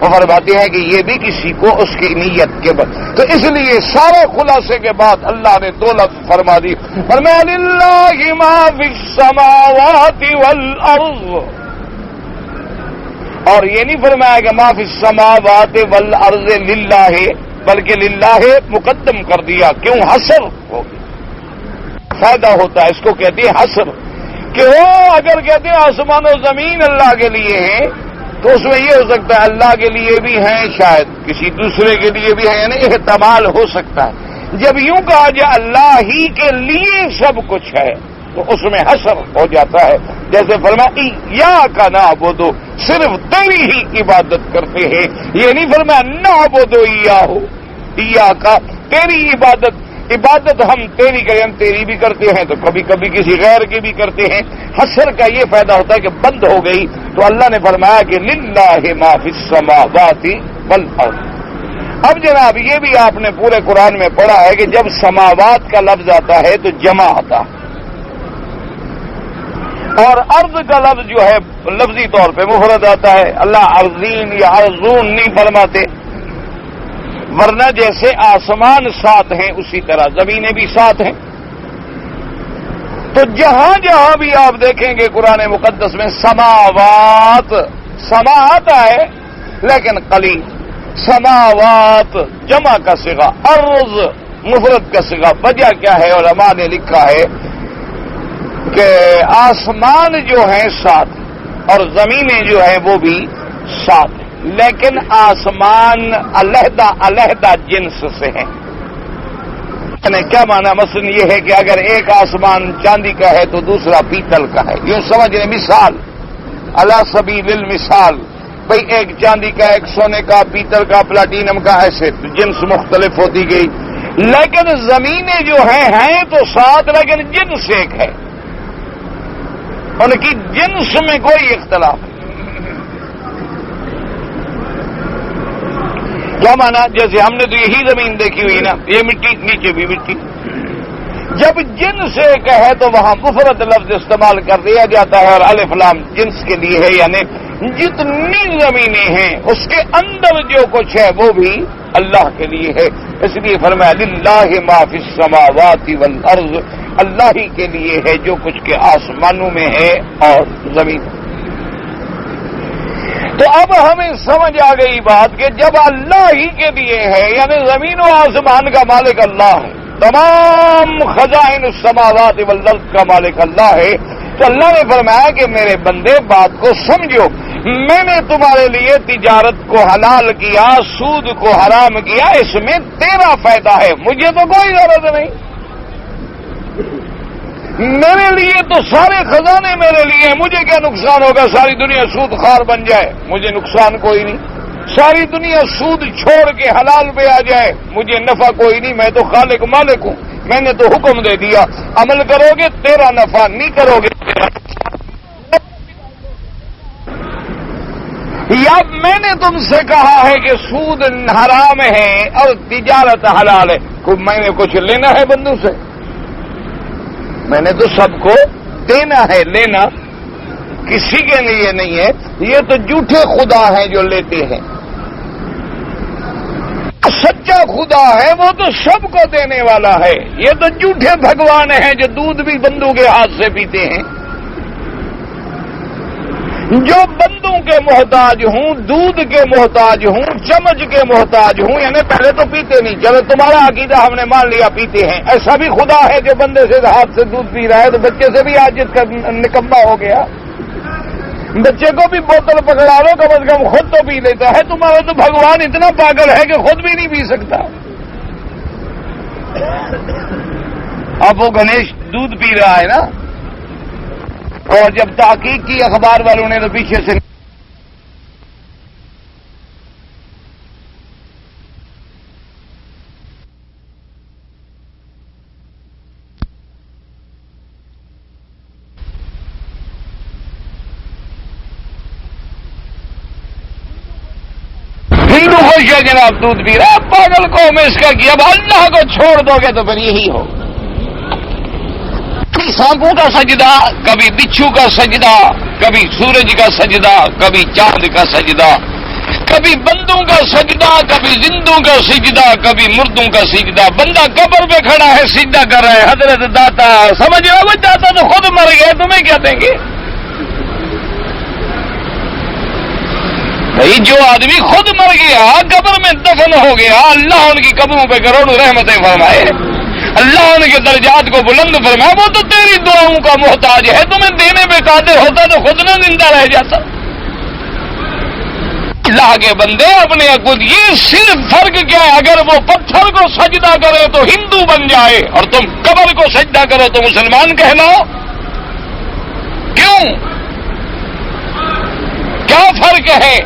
[SPEAKER 1] وہ فرماتے ہیں کہ یہ بھی کسی کو اس کی نیت کے بعد. تو اس لیے سارے خلاصے کے بعد اللہ نے 2 لفظ فرما دی. فرمایا للہ ما فی السماوات والارض، اور یہ نہیں فرمایا کہ ما فی السماوات والارض للہ، بلکہ للہ مقدم کر دیا. کیوں؟ حصر ہو فائدہ ہوتا ہے، اس کو کہتے ہیں حصر. کہ وہ اگر کہتے ہیں آسمان و زمین اللہ کے لیے ہیں تو اس میں یہ ہو سکتا ہے اللہ کے لیے بھی ہیں، شاید کسی دوسرے کے لیے بھی ہیں، یعنی احتمال ہو سکتا ہے. جب یوں کہا جائے اللہ ہی کے لیے سب کچھ ہے تو اس میں حصر ہو جاتا ہے. جیسے فرمایا ایاک نعبد، صرف تیری ہی عبادت کرتے ہیں. یہ نہیں فرمایا نعبد ایاہ، ایاک تیری عبادت ہم تیری کریں، ہم تیری بھی کرتے ہیں تو کبھی کبھی کسی غیر کی بھی کرتے ہیں. حصر کا یہ فائدہ ہوتا ہے کہ بند ہو گئی. تو اللہ نے فرمایا کہ للہ ما فی السماوات والارض. اب جناب یہ بھی آپ نے پورے قرآن میں پڑھا ہے کہ جب سماوات کا لفظ آتا ہے تو جمع آتا ہے، اور ارض کا لفظ جو ہے لفظی طور پہ مفرد آتا ہے. اللہ ارضین یا ارضون نہیں فرماتے، ورنہ جیسے آسمان 7 ہیں اسی طرح زمینیں بھی 7 ہیں. تو جہاں جہاں بھی آپ دیکھیں گے قرآن مقدس میں سماوات، سما آتا ہے لیکن قلیل. سماوات جمع کا صیغہ، ارض مفرد کا صیغہ. وجہ کیا ہے؟ علماء نے لکھا ہے کہ آسمان جو ہیں 7 اور زمینیں جو ہیں وہ بھی 7، لیکن آسمان علیحدہ علیحدہ جنس سے ہیں. یعنی کیا معنی؟ مثلا یہ ہے کہ اگر ایک آسمان چاندی کا ہے تو دوسرا پیتل کا ہے. یوں سمجھ لیں، مثال علی سبیل المثال، بھئی ایک چاندی کا، ایک سونے کا، پیتل کا، پلاٹینم کا، ایسے جنس مختلف ہوتی گئی. لیکن زمینیں جو ہیں تو 7 لیکن جنس ایک ہے، ان کی جنس میں کوئی اختلاف نہیں. کیا مانا؟ جیسے ہم نے تو یہی زمین دیکھی ہوئی نا، یہ مٹی، نیچے بھی مٹی. جب جنس ایک ہے تو وہاں مفرد لفظ استعمال کر دیا جاتا ہے، اور الف لام جنس کے لیے ہے، یعنی جتنی زمینیں ہیں اس کے اندر جو کچھ ہے وہ بھی اللہ کے لیے ہے. اس لیے فرمایا للہ ما فی السماوات والارض، اللہ ہی کے لیے ہے جو کچھ کے آسمانوں میں ہے اور زمین.
[SPEAKER 2] تو اب ہمیں سمجھ آ گئی بات کہ جب اللہ ہی کے لیے ہے، یعنی زمین و آسمان کا مالک اللہ ہے، تمام خزائن السماوات والارض کا مالک اللہ ہے، تو اللہ نے فرمایا کہ میرے بندے بات کو سمجھو، میں نے تمہارے لیے تجارت کو حلال کیا، سود کو حرام کیا، اس میں تیرا فائدہ ہے، مجھے تو کوئی ضرورت نہیں، میرے لیے تو سارے خزانے میرے لیے ہیں، مجھے کیا نقصان ہوگا؟ ساری دنیا سود خوار بن جائے، مجھے نقصان کوئی نہیں، ساری دنیا سود چھوڑ کے حلال پہ آ جائے، مجھے نفع کوئی نہیں، میں تو خالق مالک ہوں، میں نے تو حکم دے دیا، عمل کرو گے تیرا نفع، نہیں کرو گے تیرا۔ یا میں نے تم سے کہا ہے کہ سود حرام ہے اور تجارت حلال ہے، میں نے کچھ لینا ہے بندوں سے؟ میں نے تو سب کو دینا ہے، لینا کسی کے لیے نہیں ہے، یہ تو جھوٹے خدا ہیں جو لیتے ہیں، سچا خدا ہے وہ تو سب کو دینے والا ہے، یہ تو جھوٹے بھگوان ہیں جو دودھ بھی بندوں کے ہاتھ سے پیتے ہیں۔ جو بندوں کے محتاج ہوں، دودھ کے محتاج ہوں، چمچ کے محتاج ہوں، یعنی پہلے تو پیتے نہیں، چلو تمہارا عقیدہ ہم نے مان لیا پیتے ہیں، ایسا بھی خدا ہے جو بندے سے ہاتھ سے دودھ پی رہا ہے، تو بچے سے بھی عاجز کا نکما ہو گیا، بچے کو بھی بوتل پکڑا لو، کم از کم خود تو پی لیتا ہے، تمہارا تو بھگوان اتنا پاگل ہے کہ خود بھی نہیں پی سکتا۔ اب وہ گنیش دودھ پی رہا ہے نا، اور جب تحقیق کی اخبار والوں نے تو پیچھے سے ہندو خوش ہے جناب دودھ پی رہا، پاگل قوم اس کا کیا، اب اللہ کو چھوڑ دو گے تو پھر یہی ہو، سانپوں کا سجدہ، کبھی بچھو کا سجدہ، کبھی سورج کا سجدہ، کبھی چاند کا سجدہ، کبھی بندوں کا سجدہ، کبھی زندوں کا سجدہ، کبھی مردوں کا سجدہ، بندہ قبر پہ کھڑا ہے سجدہ کر رہا ہے، حضرت داتا سمجھ رہے ہو، داتا تو خود مر گئے، تمہیں کیا دیں گے؟ بھائی جو آدمی خود مر گیا، قبر میں دفن ہو گیا، اللہ ان کی قبروں پہ کروڑوں رحمتیں فرمائے، اللہ ان کے درجات کو بلند فرمائے، وہ تو تیری دعاؤں کا محتاج ہے، تمہیں دینے پہ قادر ہوتا تو خود نہ زندہ رہ جاتا۔ اللہ کے بندے اپنے خود، یہ صرف فرق کیا ہے، اگر وہ پتھر کو سجدہ کرے تو ہندو بن جائے اور تم قبر کو سجدہ کرو تو مسلمان کہلاؤ، کیوں؟ کیا فرق ہے؟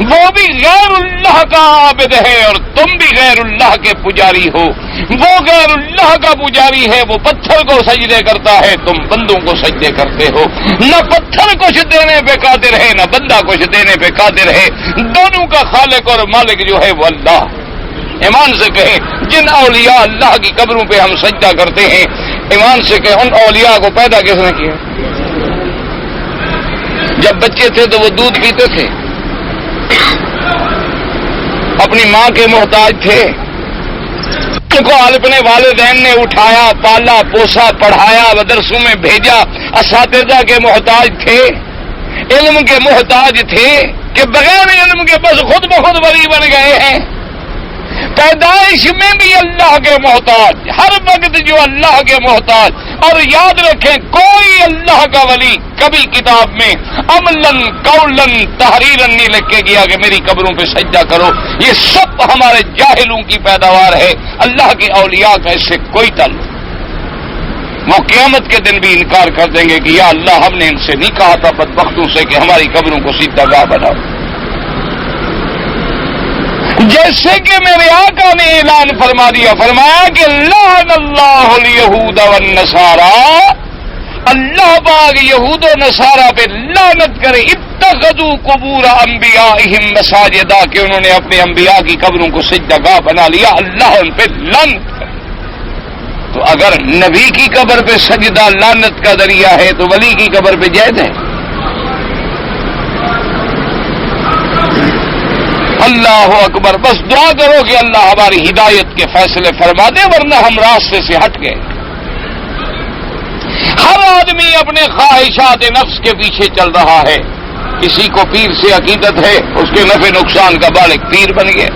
[SPEAKER 2] وہ بھی غیر اللہ کا عابد ہے اور تم بھی غیر اللہ کے پجاری ہو، وہ غیر اللہ کا پجاری ہے، وہ پتھر کو سجدے کرتا ہے، تم بندوں کو سجدے کرتے ہو، نہ پتھر کچھ دینے پہ قادر ہے نہ بندہ کچھ دینے پہ قادر ہے، دونوں کا خالق اور مالک جو ہے وہ اللہ۔ ایمان سے کہیں جن اولیاء اللہ کی قبروں پہ ہم سجدہ کرتے ہیں، ایمان سے کہیں ان اولیاء کو پیدا کس نے کیا؟ جب بچے تھے تو وہ دودھ پیتے تھے، اپنی ماں کے محتاج تھے، ان کو اپنے والدین نے اٹھایا، پالا پوسا، پڑھایا، مدرسوں میں بھیجا، اساتذہ کے محتاج تھے، علم کے محتاج تھے کہ بغیر علم کے بس خود بخود ولی بن گئے ہیں۔ پیدائش میں بھی اللہ کے محتاج، ہر وقت جو اللہ کے محتاج، اور یاد رکھیں کوئی اللہ کا ولی کبھی کتاب میں عملاً قولاً تحریراً نہیں لکھ کے گیا کہ میری قبروں پہ سجدہ کرو، یہ سب ہمارے جاہلوں کی پیداوار ہے، اللہ کے اولیاء کا اس سے کوئی تعلق۔ وہ قیامت کے دن بھی انکار کر دیں گے کہ یا اللہ ہم نے ان سے نہیں کہا تھا بدبختوں سے کہ ہماری قبروں کو سجدہ گاہ بناؤ۔ جیسے کہ میرے آقا نے اعلان فرما دیا، فرمایا کہ لعن اللہ الیہود والنصارى، اللہ پاک یہود و نصارہ پہ لعنت کرے، اتخذوا قبور انبیائہم مساجدا، کہ انہوں نے اپنے انبیاء کی قبروں کو سجدہ گاہ بنا لیا، اللہ ان پہ لعنت کرے۔ تو اگر نبی کی قبر پہ سجدہ لعنت کا ذریعہ ہے تو ولی کی قبر پہ جائز ہے؟ اللہ اکبر، بس دعا کرو کہ اللہ ہماری ہدایت کے فیصلے فرما دے، ورنہ ہم راستے سے ہٹ گئے۔ ہر آدمی اپنے خواہشات نفس کے پیچھے چل رہا ہے، کسی کو پیر سے عقیدت ہے اس کے نفع نقصان کا بالغ پیر بن گیا،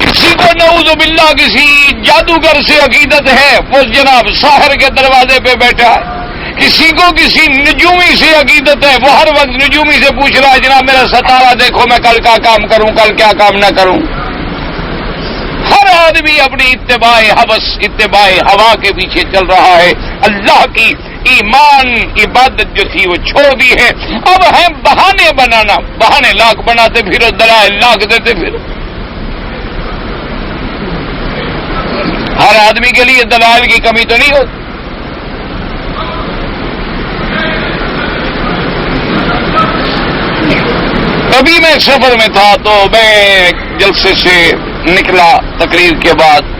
[SPEAKER 2] کسی کو نعوذ باللہ کسی جادوگر سے عقیدت ہے وہ جناب ساحر کے دروازے پہ بیٹھا ہے، کسی کو کسی نجومی سے عقیدت ہے وہ ہر وقت نجومی سے پوچھ رہا ہے جناب میرا ستارہ دیکھو میں کل کیا کام کروں کل کیا کام نہ کروں۔ ہر آدمی اپنی اتباع حوث اتباع ہوا کے پیچھے چل رہا ہے، اللہ کی ایمان عبادت جو تھی وہ چھوڑ دی ہے، اب ہے بہانے بنانا، بہانے لاکھ بناتے پھرو، دلائل لاکھ دیتے پھرو۔ ہر آدمی کے لیے دلائل کی کمی تو نہیں ہوتی۔ ابھی میں سفر میں تھا تو میں جلسے سے نکلا تقریر کے بعد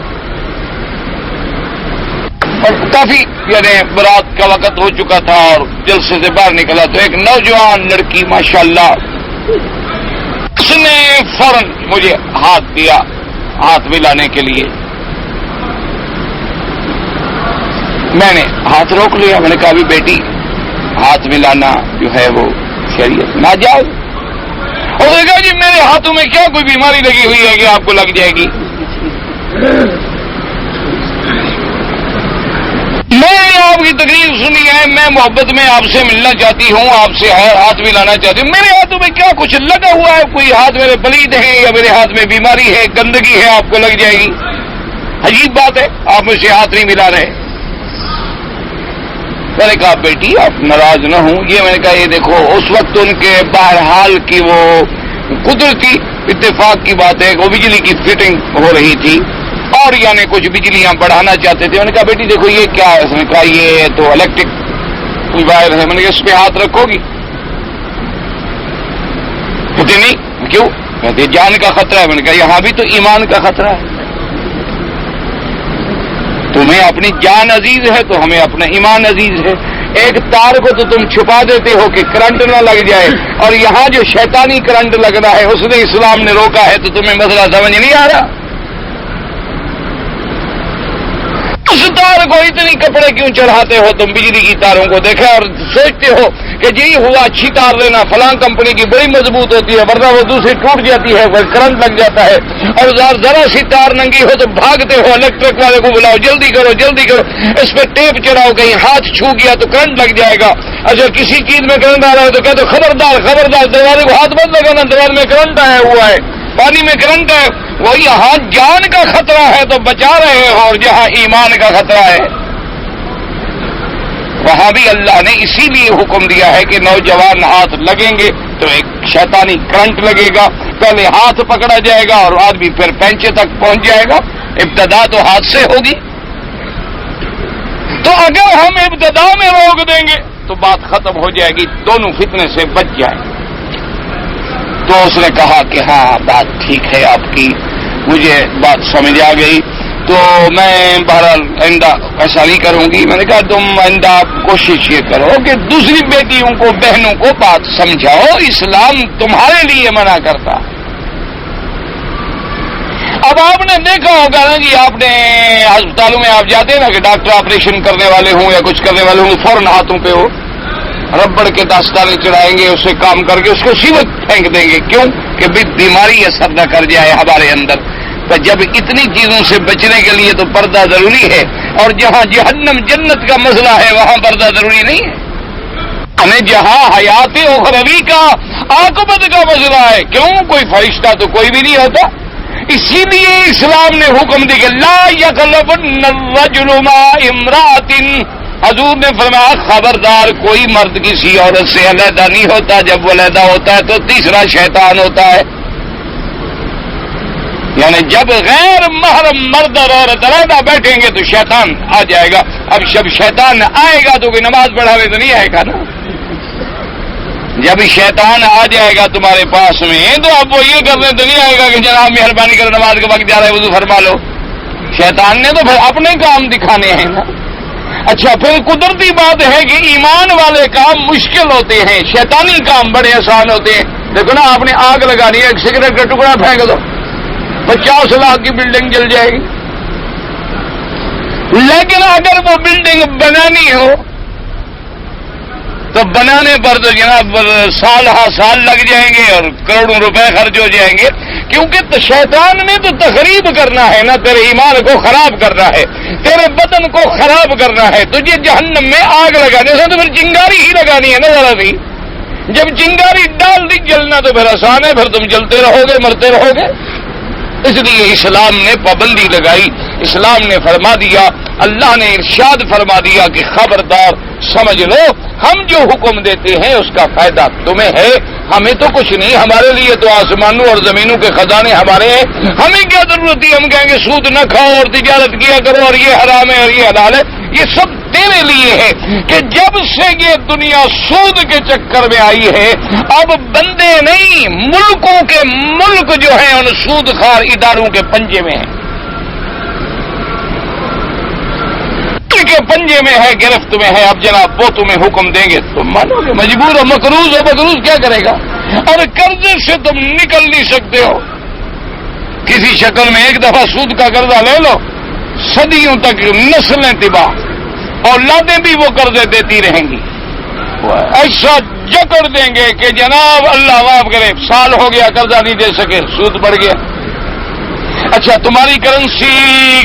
[SPEAKER 2] اور کافی یعنی برات کا وقت ہو چکا تھا اور جلسے سے باہر نکلا تو ایک نوجوان لڑکی ماشاءاللہ اس نے فوراً مجھے ہاتھ دیا ہاتھ ملانے کے لیے، میں نے ہاتھ روک لیا، میں نے کہا بھی بیٹی ہاتھ ملانا جو ہے وہ شریعت ناجائز، اور نے کہا جی میرے ہاتھوں میں کیا کوئی بیماری لگی ہوئی ہے کہ آپ کو لگ جائے گی؟ میں نے آپ کی تقریر سنی ہے، میں محبت میں آپ سے ملنا چاہتی ہوں، آپ سے ہاتھ ملانا چاہتی ہوں، میرے ہاتھوں میں کیا کچھ لگا ہوا ہے؟ کوئی ہاتھ میرے پلید ہیں یا میرے ہاتھ میں بیماری ہے گندگی ہے آپ کو لگ جائے گی؟ عجیب بات ہے آپ مجھ سے ہاتھ نہیں ملا رہے۔ میں نے کہا بیٹی آپ ناراض نہ ہوں، یہ میں نے کہا یہ دیکھو اس وقت ان کے بہرحال کی وہ قدرتی اتفاق کی بات ہے وہ بجلی کی فٹنگ ہو رہی تھی اور یعنی کچھ بجلیاں بڑھانا چاہتے تھے۔ میں نے کہا بیٹی دیکھو یہ کیا ہے؟ اس نے کہا یہ تو الیکٹرک وائر ہے۔ میں نے کہا اس پہ ہاتھ رکھو گی؟ کہتے نہیں، کیوں؟ کہتے جان کا خطرہ ہے۔ میں نے کہا یہاں بھی تو ایمان کا خطرہ ہے، تمہیں اپنی جان عزیز ہے تو ہمیں اپنا ایمان عزیز ہے۔ ایک تار کو تو تم چھپا دیتے ہو کہ کرنٹ نہ لگ جائے، اور یہاں جو شیطانی کرنٹ لگ رہا ہے اس نے اسلام نے روکا ہے، تو تمہیں مسئلہ سمجھ نہیں آ رہا؟ اس تار کو اتنی کپڑے کیوں چڑھاتے ہو تم؟ بجلی کی تاروں کو دیکھا اور سوچتے ہو کہ جی ہوا اچھی تار لینا، فلاں کمپنی کی بڑی مضبوط ہوتی ہے، ورنہ وہ دوسری ٹوٹ جاتی ہے، وہ کرنٹ لگ جاتا ہے، اور ذرا سی تار ننگی ہو تو بھاگتے ہو الیکٹرک والے کو بلاؤ، جلدی کرو جلدی کرو، اس پہ ٹیپ چڑھاؤ، کہیں ہاتھ چھو گیا تو کرنٹ لگ جائے گا۔ اچھا کسی چیز میں کرنٹ آ رہا ہے تو کہتے خبردار خبردار دروازے کو ہاتھ مت لگانا، دروازے میں کرنٹ آیا ہوا ہے، پانی میں کرنٹ ہے۔ وہ یہاں جان کا خطرہ ہے تو بچا رہے ہو، اور جہاں ایمان کا خطرہ ہے وہاں بھی اللہ نے اسی لیے حکم دیا ہے کہ نوجوان ہاتھ لگیں گے تو ایک شیطانی کرنٹ لگے گا، پہلے ہاتھ پکڑا جائے گا اور آدمی پھر پینچے تک پہنچ جائے گا۔ ابتدا تو ہاتھ سے ہوگی، تو اگر ہم ابتدا میں روک دیں گے تو بات ختم ہو جائے گی، دونوں فتنے سے بچ جائیں۔ تو اس نے کہا کہ ہاں بات ٹھیک ہے آپ کی، مجھے بات سمجھ آ گئی، تو میں بہرحال آئندہ ایسا نہیں کروں گی۔ میں نے کہا تم آئندہ کوشش یہ کرو کہ دوسری بیٹیوں کو بہنوں کو بات سمجھاؤ، اسلام تمہارے لیے منع کرتا۔ اب آپ نے دیکھا ہوگا نا جی، آپ نے ہسپتالوں میں آپ جاتے ہیں نا کہ ڈاکٹر آپریشن کرنے والے ہوں یا کچھ کرنے والے ہوں، فوراً ہاتھوں پہ ہو ربڑ کے دستانے چڑھائیں گے، اسے کام کر کے اس کو سیوت پھینک دیں گے، کیوں کہ بیماری اثر نہ کر جائے ہمارے اندر۔ تو جب اتنی چیزوں سے بچنے کے لیے تو پردہ ضروری ہے، اور جہاں جہنم جنت کا مسئلہ ہے وہاں پردہ ضروری نہیں ہے، ہمیں جہاں حیات اخروی کا عاقبت کا مسئلہ ہے، کیوں کوئی فرشتہ تو کوئی بھی نہیں ہوتا، اسی لیے اسلام نے حکم دی کہ لا یخلفن الرجل مع امرأۃ، حضور نے فرمایا خبردار کوئی مرد کسی عورت سے علیحدہ نہیں ہوتا، جب وہ علیحدہ ہوتا ہے تو تیسرا شیطان ہوتا ہے، یعنی جب غیر محرم مرد اور عورت علیحدہ بیٹھیں گے تو شیطان آ جائے گا۔ اب جب شیطان آئے گا تو کوئی نماز پڑھاوے تو نہیں آئے گا نا، جب شیطان آ جائے گا تمہارے پاس میں تو اب وہ یہ کرنے تو نہیں آئے گا کہ جناب مہربانی کر نماز کا وقت جا رہا ہے وضو فرما لو، شیطان نے تو پھر اپنے کام دکھانے ہیں نا۔ اچھا پھر قدرتی بات ہے کہ ایمان والے کام مشکل ہوتے ہیں، شیطانی کام بڑے آسان ہوتے ہیں۔ دیکھو نا آپ نے آگ لگانی ہے، ایک سگریٹ کا ٹکڑا پھینک دو 50 لاکھ کی بلڈنگ جل جائے گی، لیکن اگر وہ بلڈنگ بنانی ہو تو بنانے پر تو جناب سال ہا سال لگ جائیں گے اور کروڑوں روپے خرچ ہو جائیں گے، کیونکہ تو شیطان نے تو تخریب کرنا ہے نا، تیرے ایمان کو خراب کرنا ہے، تیرے بدن کو خراب کرنا ہے، تجھے جہنم میں آگ لگانے سے تو پھر چنگاری ہی لگانی ہے نا ذرا سی، جب چنگاری ڈال دی جلنا تو پھر آسان ہے، پھر تم جلتے رہو گے مرتے رہو گے۔ اس لیے اسلام نے پابندی لگائی، اسلام نے فرما دیا، اللہ نے ارشاد فرما دیا کہ خبردار سمجھ لو ہم جو حکم دیتے ہیں اس کا فائدہ تمہیں ہے، ہمیں تو کچھ نہیں، ہمارے لیے تو آسمانوں اور زمینوں کے خزانے ہمارے ہیں، ہمیں کیا ضرورت ہے ہم کہیں گے سود نہ کھاؤ اور تجارت کیا کرو اور یہ حرام ہے اور یہ حلال ہے، یہ سب تیرے لیے ہے کہ جب سے یہ دنیا سود کے چکر میں آئی ہے اب بندے نہیں ملکوں کے ملک جو ہیں ان سود خوار اداروں کے پنجے میں ہیں، کے پنجے میں ہے، گرفت میں ہے، اب جناب وہ تمہیں حکم دیں گے تم مانو گے، مجبور ہو، مقروض ہو، مقروض کیا کرے گا، اور قرضے سے تم نکل نہیں سکتے ہو، کسی شکل میں ایک دفعہ سود کا قرضہ لے لو صدیوں تک نسلیں تباہ، اولادیں بھی وہ قرضے دیتی رہیں گی، ایسا جکڑ دیں گے کہ جناب اللہ معاف کرے سال ہو گیا قرضہ نہیں دے سکے، سود بڑھ گیا، اچھا تمہاری کرنسی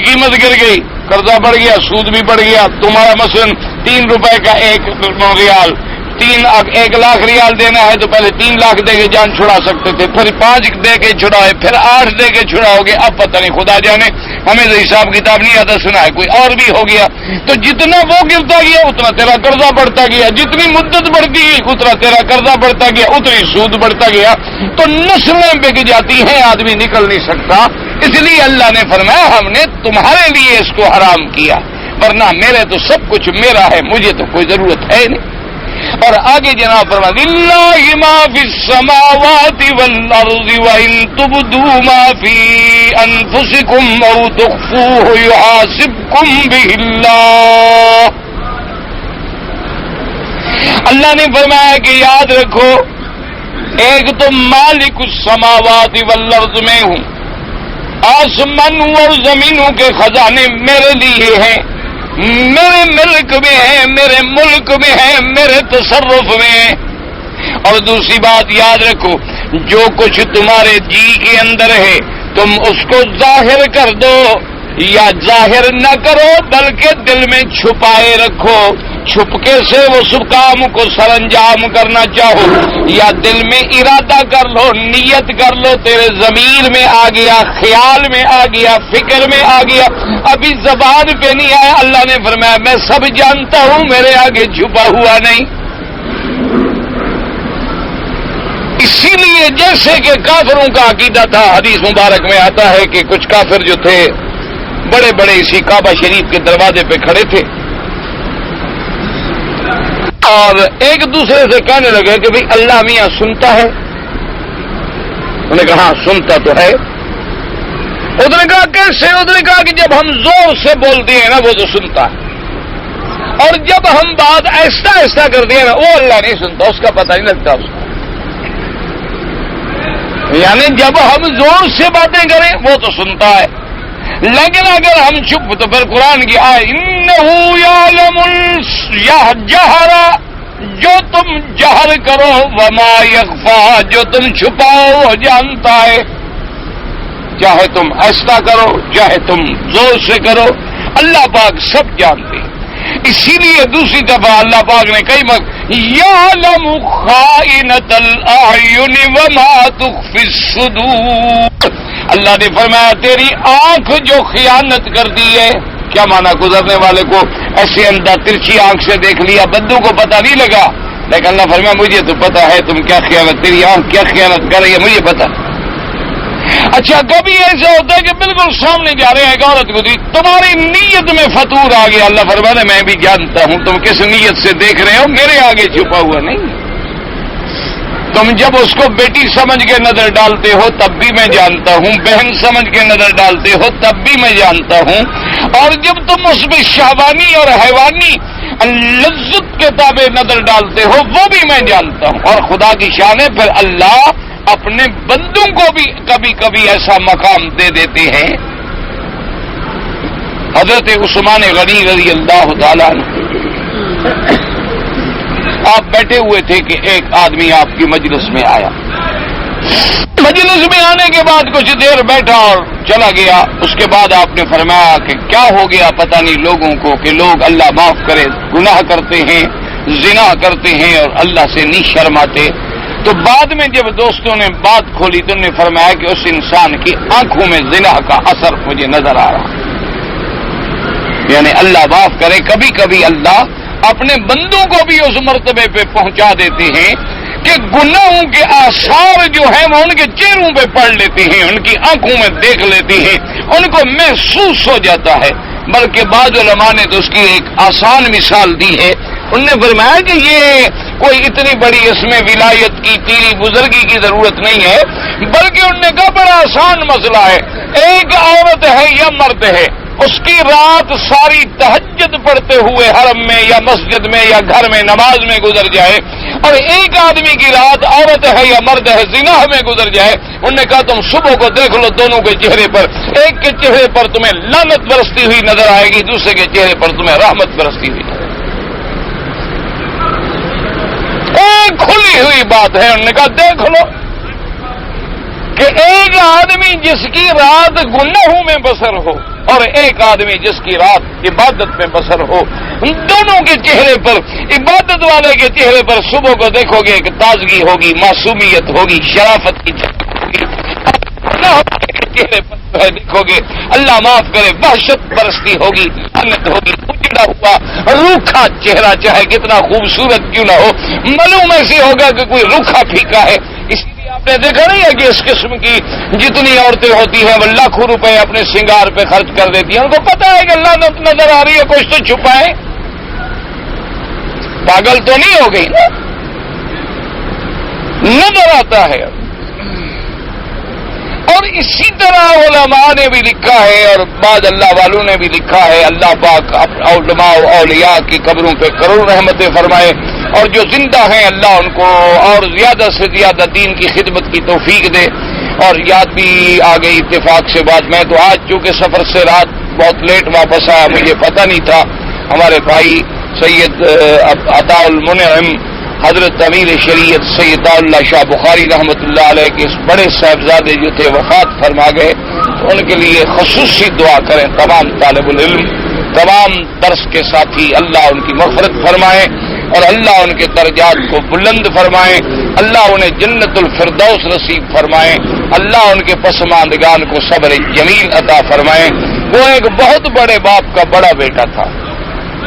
[SPEAKER 2] قیمت گر گئی، قرضہ بڑھ گیا، سود بھی بڑھ گیا، تمہارا مثلا 3 روپے کا ایک ریال، 1 لاکھ ریال دینا ہے تو پہلے 3 لاکھ دے کے جان چھڑا سکتے تھے، پھر 5 دے کے چھڑائے، پھر 8 دے کے چھڑاؤ گے، اب پتہ نہیں خدا جانے، ہمیں تو حساب کتاب نہیں آتا، سنا ہے کوئی اور بھی ہو گیا، تو جتنا وہ گرتا گیا اتنا تیرا قرضہ بڑھتا گیا، جتنی مدت بڑھتی گئی اتنا تیرا قرضہ بڑھتا گیا، اتنی سود بڑھتا گیا، تو نسلیں بک جاتی ہیں، آدمی نکل نہیں سکتا، اس لیے اللہ نے فرمایا ہم نے تمہارے لیے اس کو حرام کیا، ورنہ میرے تو سب کچھ میرا ہے، مجھے تو کوئی ضرورت ہے نہیں۔ اور آگے جناب فرمایا للہ ما فی السماوات والارض وان تبدوا ما فی انفسکم او تخفوه یحاسبکم بہ اللہ۔ اللہ نے فرمایا کہ یاد رکھو ایک تو مالک السماوات والارض میں ہوں، آسمانوں اور زمینوں کے خزانے میرے لیے ہیں، میرے ملک میں ہیں، میرے ملک میں ہیں، میرے تصرف میں ہیں، اور دوسری بات یاد رکھو جو کچھ تمہارے جی کے اندر ہے تم اس کو ظاہر کر دو یا ظاہر نہ کرو بلکہ دل میں چھپائے رکھو، چھپکے سے اس کام کو سر انجام کرنا چاہو یا دل میں ارادہ کر لو، نیت کر لو، تیرے ضمیر میں آ گیا، خیال میں آ گیا، فکر میں آ گیا، ابھی زبان پہ نہیں آیا، اللہ نے فرمایا میں سب جانتا ہوں، میرے آگے چھپا ہوا نہیں۔ اسی لیے جیسے کہ کافروں کا عقیدہ تھا، حدیث مبارک میں آتا ہے کہ کچھ کافر جو تھے بڑے بڑے اسی کعبہ شریف کے دروازے پہ کھڑے تھے اور ایک دوسرے سے کہنے لگے کہ بھئی اللہ میاں سنتا ہے؟ انہوں نے کہا ہاں سنتا تو ہے۔ اس نے کہا کیسے؟ اس نے کہا کہ جب ہم زور سے بولتے ہیں نا وہ تو سنتا ہے، اور جب ہم بات ایسا ایسا کرتے ہیں نا وہ اللہ نہیں سنتا، اس کا پتہ نہیں لگتا اس کو، یعنی جب ہم زور سے باتیں کریں وہ تو سنتا ہے، لیکن اگر ہم چپ تو پھر قرآن کی آئے انہو یعلم الجہر، جو تم جہر کرو، وما یخفا، جو تم چھپاؤ وہ جانتا ہے، چاہے تم ایسا کرو چاہے تم زور سے کرو، اللہ پاک سب جانتے ہیں۔ اسی لیے دوسری دفعہ اللہ پاک نے کئی مرتبہ یعلم خائنۃ الاعین وما تخفی الصدور، اللہ نے فرمایا تیری آنکھ جو خیانت کرتی ہے، کیا مانا گزرنے والے کو ایسے اندر ترچھی آنکھ سے دیکھ لیا، بدو کو پتہ نہیں لگا، لیکن اللہ فرمایا مجھے تو پتا ہے تم کیا خیانت، تیری آنکھ کیا خیانت کر رہی ہے مجھے پتا۔ اچھا کبھی ایسا ہوتا ہے کہ بالکل سامنے جا رہے ہیں ایک عورت کو دی، تمہاری نیت میں فتور آ گیا، اللہ فرماتا میں بھی جانتا ہوں تم کس نیت سے دیکھ رہے ہو، میرے آگے چھپا ہوا نہیں۔ تم جب اس کو بیٹی سمجھ کے نظر ڈالتے ہو تب بھی میں جانتا ہوں، بہن سمجھ کے نظر ڈالتے ہو تب بھی میں جانتا ہوں، اور جب تم اس میں شہوانی اور حیوانی لذت کے تابع نظر ڈالتے ہو وہ بھی میں جانتا ہوں، اور خدا کی شان ہے پھر اللہ اپنے بندوں کو بھی کبھی کبھی ایسا مقام دے دیتے ہیں۔ حضرت عثمان غنی رضی اللہ تعالیٰ عنہ آپ بیٹھے ہوئے تھے کہ ایک آدمی آپ کی مجلس میں آیا. مجلس میں آنے کے بعد کچھ دیر بیٹھا اور چلا گیا. اس کے بعد آپ نے فرمایا کہ کیا ہو گیا پتہ نہیں لوگوں کو کہ لوگ اللہ معاف کرے گناہ کرتے ہیں, زنا کرتے ہیں اور اللہ سے نہیں شرماتے. تو بعد میں جب دوستوں نے بات کھولی تو انہوں نے فرمایا کہ اس انسان کی آنکھوں میں زنا کا اثر مجھے نظر آ رہا. یعنی اللہ معاف کرے, کبھی کبھی اللہ اپنے بندوں کو بھی اس مرتبے پہ پہنچا دیتے ہیں کہ گناہوں کے آثار جو ہیں وہ ان کے چہروں پہ پڑ لیتے ہیں, ان کی آنکھوں میں دیکھ لیتے ہیں, ان کو محسوس ہو جاتا ہے. بلکہ بعض علماء نے تو اس کی ایک آسان مثال دی ہے. انہوں نے فرمایا کہ یہ کوئی اتنی بڑی اس میں ولایت کی پیری بزرگی کی ضرورت نہیں ہے, بلکہ انہوں نے کہا بڑا آسان مسئلہ ہے. ایک عورت ہے یا مرد ہے, اس کی رات ساری تہجد پڑھتے ہوئے حرم میں یا مسجد میں یا گھر میں نماز میں گزر جائے, اور ایک آدمی کی رات عورت ہے یا مرد ہے زنا میں گزر جائے. انہوں نے کہا تم صبح کو دیکھ لو دونوں کے چہرے پر, ایک کے چہرے پر تمہیں لعنت برستی ہوئی نظر آئے گی, دوسرے کے چہرے پر تمہیں رحمت برستی ہوئی. ایک کھلی ہوئی بات ہے. انہوں نے کہا دیکھ لو کہ ایک آدمی جس کی رات گناہوں میں بسر ہو اور ایک آدمی جس کی رات عبادت میں بسر ہو, دونوں کے چہرے پر, عبادت والے کے چہرے پر صبح کو دیکھو گے کہ تازگی ہوگی, معصومیت ہوگی, شرافت کی ہوگی. چہرے پر دیکھو گے اللہ معاف کرے وحشت برستی ہوگی, لعنت ہوگی. اجڑا ہوا روکھا چہرہ چاہے کتنا خوبصورت کیوں نہ ہو, معلوم ایسے ہوگا کہ کوئی روکھا پھیکا ہے. اسی لیے آپ نے دیکھا نہیں ہے کہ اس قسم کی جتنی عورتیں ہوتی ہیں وہ لاکھوں روپے اپنے سنگار پہ خرچ کر دیتی ہیں. ان کو پتا ہے کہ لعنت نظر آ رہی ہے, کچھ تو چھپائے. پاگل تو نہیں ہو گئی نا, نظر آتا ہے. اور اسی طرح علماء نے بھی لکھا ہے اور بعض اللہ والوں نے بھی لکھا ہے, اللہ پاک علماء و اولیاء کی قبروں پہ کروڑ رحمتیں فرمائے, اور جو زندہ ہیں اللہ ان کو اور زیادہ سے زیادہ دین کی خدمت کی توفیق دے. اور یاد بھی آ گئی اتفاق سے بات, میں تو آج چونکہ سفر سے رات بہت لیٹ واپس آیا, مجھے پتہ نہیں تھا. ہمارے بھائی سید عطاء المنعم حضرت امیر شریعت سید اللہ شاہ بخاری رحمۃ اللہ علیہ کے اس بڑے صاحبزادے جو تھے وفات فرما گئے. ان کے لیے خصوصی دعا کریں تمام طالب العلم, تمام درس کے ساتھی. اللہ ان کی مغفرت فرمائے اور اللہ ان کے درجات کو بلند فرمائے, اللہ انہیں جنت الفردوس نصیب فرمائے, اللہ ان کے پسماندگان کو صبر جمیل عطا فرمائے. وہ ایک بہت بڑے باپ کا بڑا بیٹا تھا,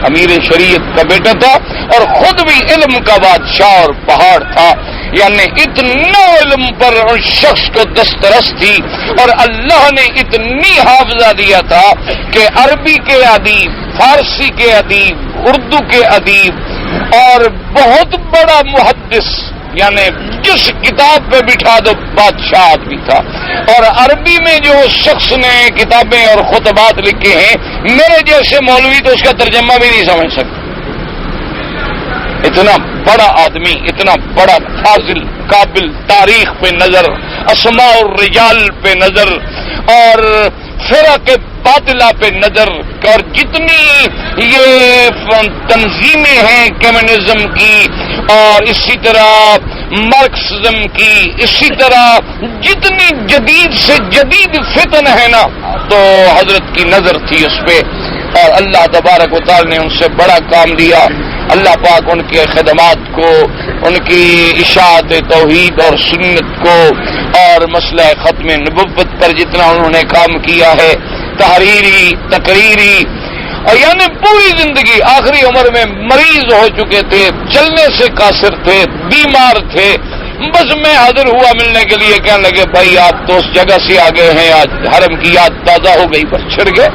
[SPEAKER 2] امیر شریعت کا بیٹا تھا, اور خود بھی علم کا بادشاہ اور پہاڑ تھا. یعنی اتنا علم پر اس شخص کو دسترس تھی, اور اللہ نے اتنی حافظہ دیا تھا کہ عربی کے ادیب, فارسی کے ادیب, اردو کے ادیب, اور بہت بڑا محدث, یعنی جس کتاب پہ بٹھا دو بادشاہ آدمی تھا. اور عربی میں جو شخص نے کتابیں اور خطبات لکھے ہیں, میرے جیسے مولوی تو اس کا ترجمہ بھی نہیں سمجھ سکتے. اتنا بڑا آدمی, اتنا بڑا فاضل, قابل, تاریخ پہ نظر, اسماء الرجال پہ نظر, اور فرق باطلہ پہ نظر, اور جتنی یہ تنظیمیں ہیں کمیونزم کی اور اسی طرح مارکسزم کی, اسی طرح جتنی جدید سے جدید فتن ہے نا, تو حضرت کی نظر تھی اس پہ, اور اللہ تبارک و تعالی نے ان سے بڑا کام لیا. اللہ پاک ان کے خدمات کو, ان کی اشاعت توحید اور سنت کو, اور مسئلہ ختم نبوت پر جتنا انہوں نے کام کیا ہے, تحریری, تقریری, اور یعنی پوری زندگی, آخری عمر میں مریض ہو چکے تھے, چلنے سے قاصر تھے, بیمار تھے. بس میں حاضر ہوا ملنے کے لیے, کہنے لگے بھائی آپ تو اس جگہ سے آ گئے ہیں, آج حرم کی یاد تازہ ہو گئی, بس چھڑ گئے.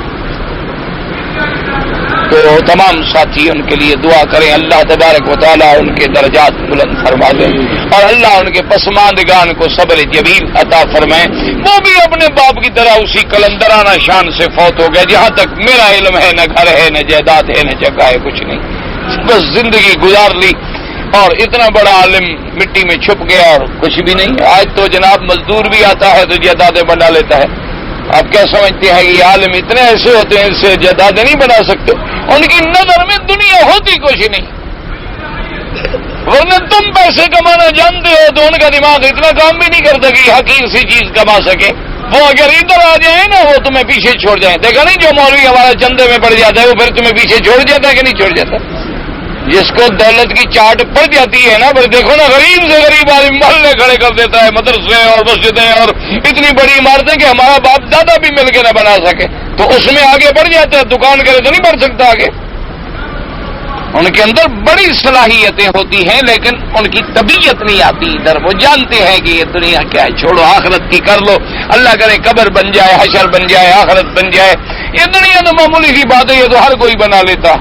[SPEAKER 2] تو تمام ساتھی ان کے لیے دعا کریں, اللہ تبارک و تعالیٰ ان کے درجات بلند فرما دیں, اور اللہ ان کے پسماندگان کو صبر جمیل عطا فرمائیں. وہ بھی اپنے باپ کی طرح اسی کلندرانہ شان سے فوت ہو گئے. جہاں تک میرا علم ہے, نہ گھر ہے, نہ جائیداد ہے, نہ جگہ ہے, کچھ نہیں, بس زندگی گزار لی. اور اتنا بڑا عالم مٹی میں چھپ گیا اور کچھ بھی نہیں. آج تو جناب مزدور بھی آتا ہے تو جائیدادیں بنا لیتا ہے. آپ کیا سمجھتے ہیں کہ یہ عالم اتنے ایسے ہوتے ہیں, ان سے جائیدادیں نہیں بنا سکتے؟ ان کی نظر میں دنیا ہوتی کچھ نہیں. ورنہ تم پیسے کمانا جانتے ہو تو ان کا دماغ اتنا کام بھی نہیں کرتا کہ حقیر سی چیز کما سکے. وہ اگر ادھر آ جائیں نا وہ تمہیں پیچھے چھوڑ جائیں. دیکھا نہیں جو مولوی ہمارا چندے میں پڑ جاتا ہے وہ پھر تمہیں پیچھے چھوڑ جاتا ہے کہ نہیں چھوڑ جاتا. جس کو دولت کی چاٹ پڑ جاتی ہے نا، پھر دیکھو نا غریب سے غریب آدمی محلے کھڑے کر دیتا ہے، مدرسے اور مسجدیں اور اتنی بڑی عمارتیں کہ ہمارا باپ دادا بھی مل کے نہ بنا سکے، تو اس میں آگے بڑھ جاتا ہے. دکان کرے تو نہیں بڑھ سکتا آگے. ان کے اندر بڑی صلاحیتیں ہوتی ہیں لیکن ان کی طبیعت نہیں آتی ادھر. وہ جانتے ہیں کہ یہ دنیا کیا ہے، چھوڑو آخرت کی کر لو. اللہ کرے قبر بن جائے، حشر بن جائے، آخرت بن جائے. یہ دنیا تو معمولی سی بات ہے، یہ تو ہر کوئی بنا لیتا.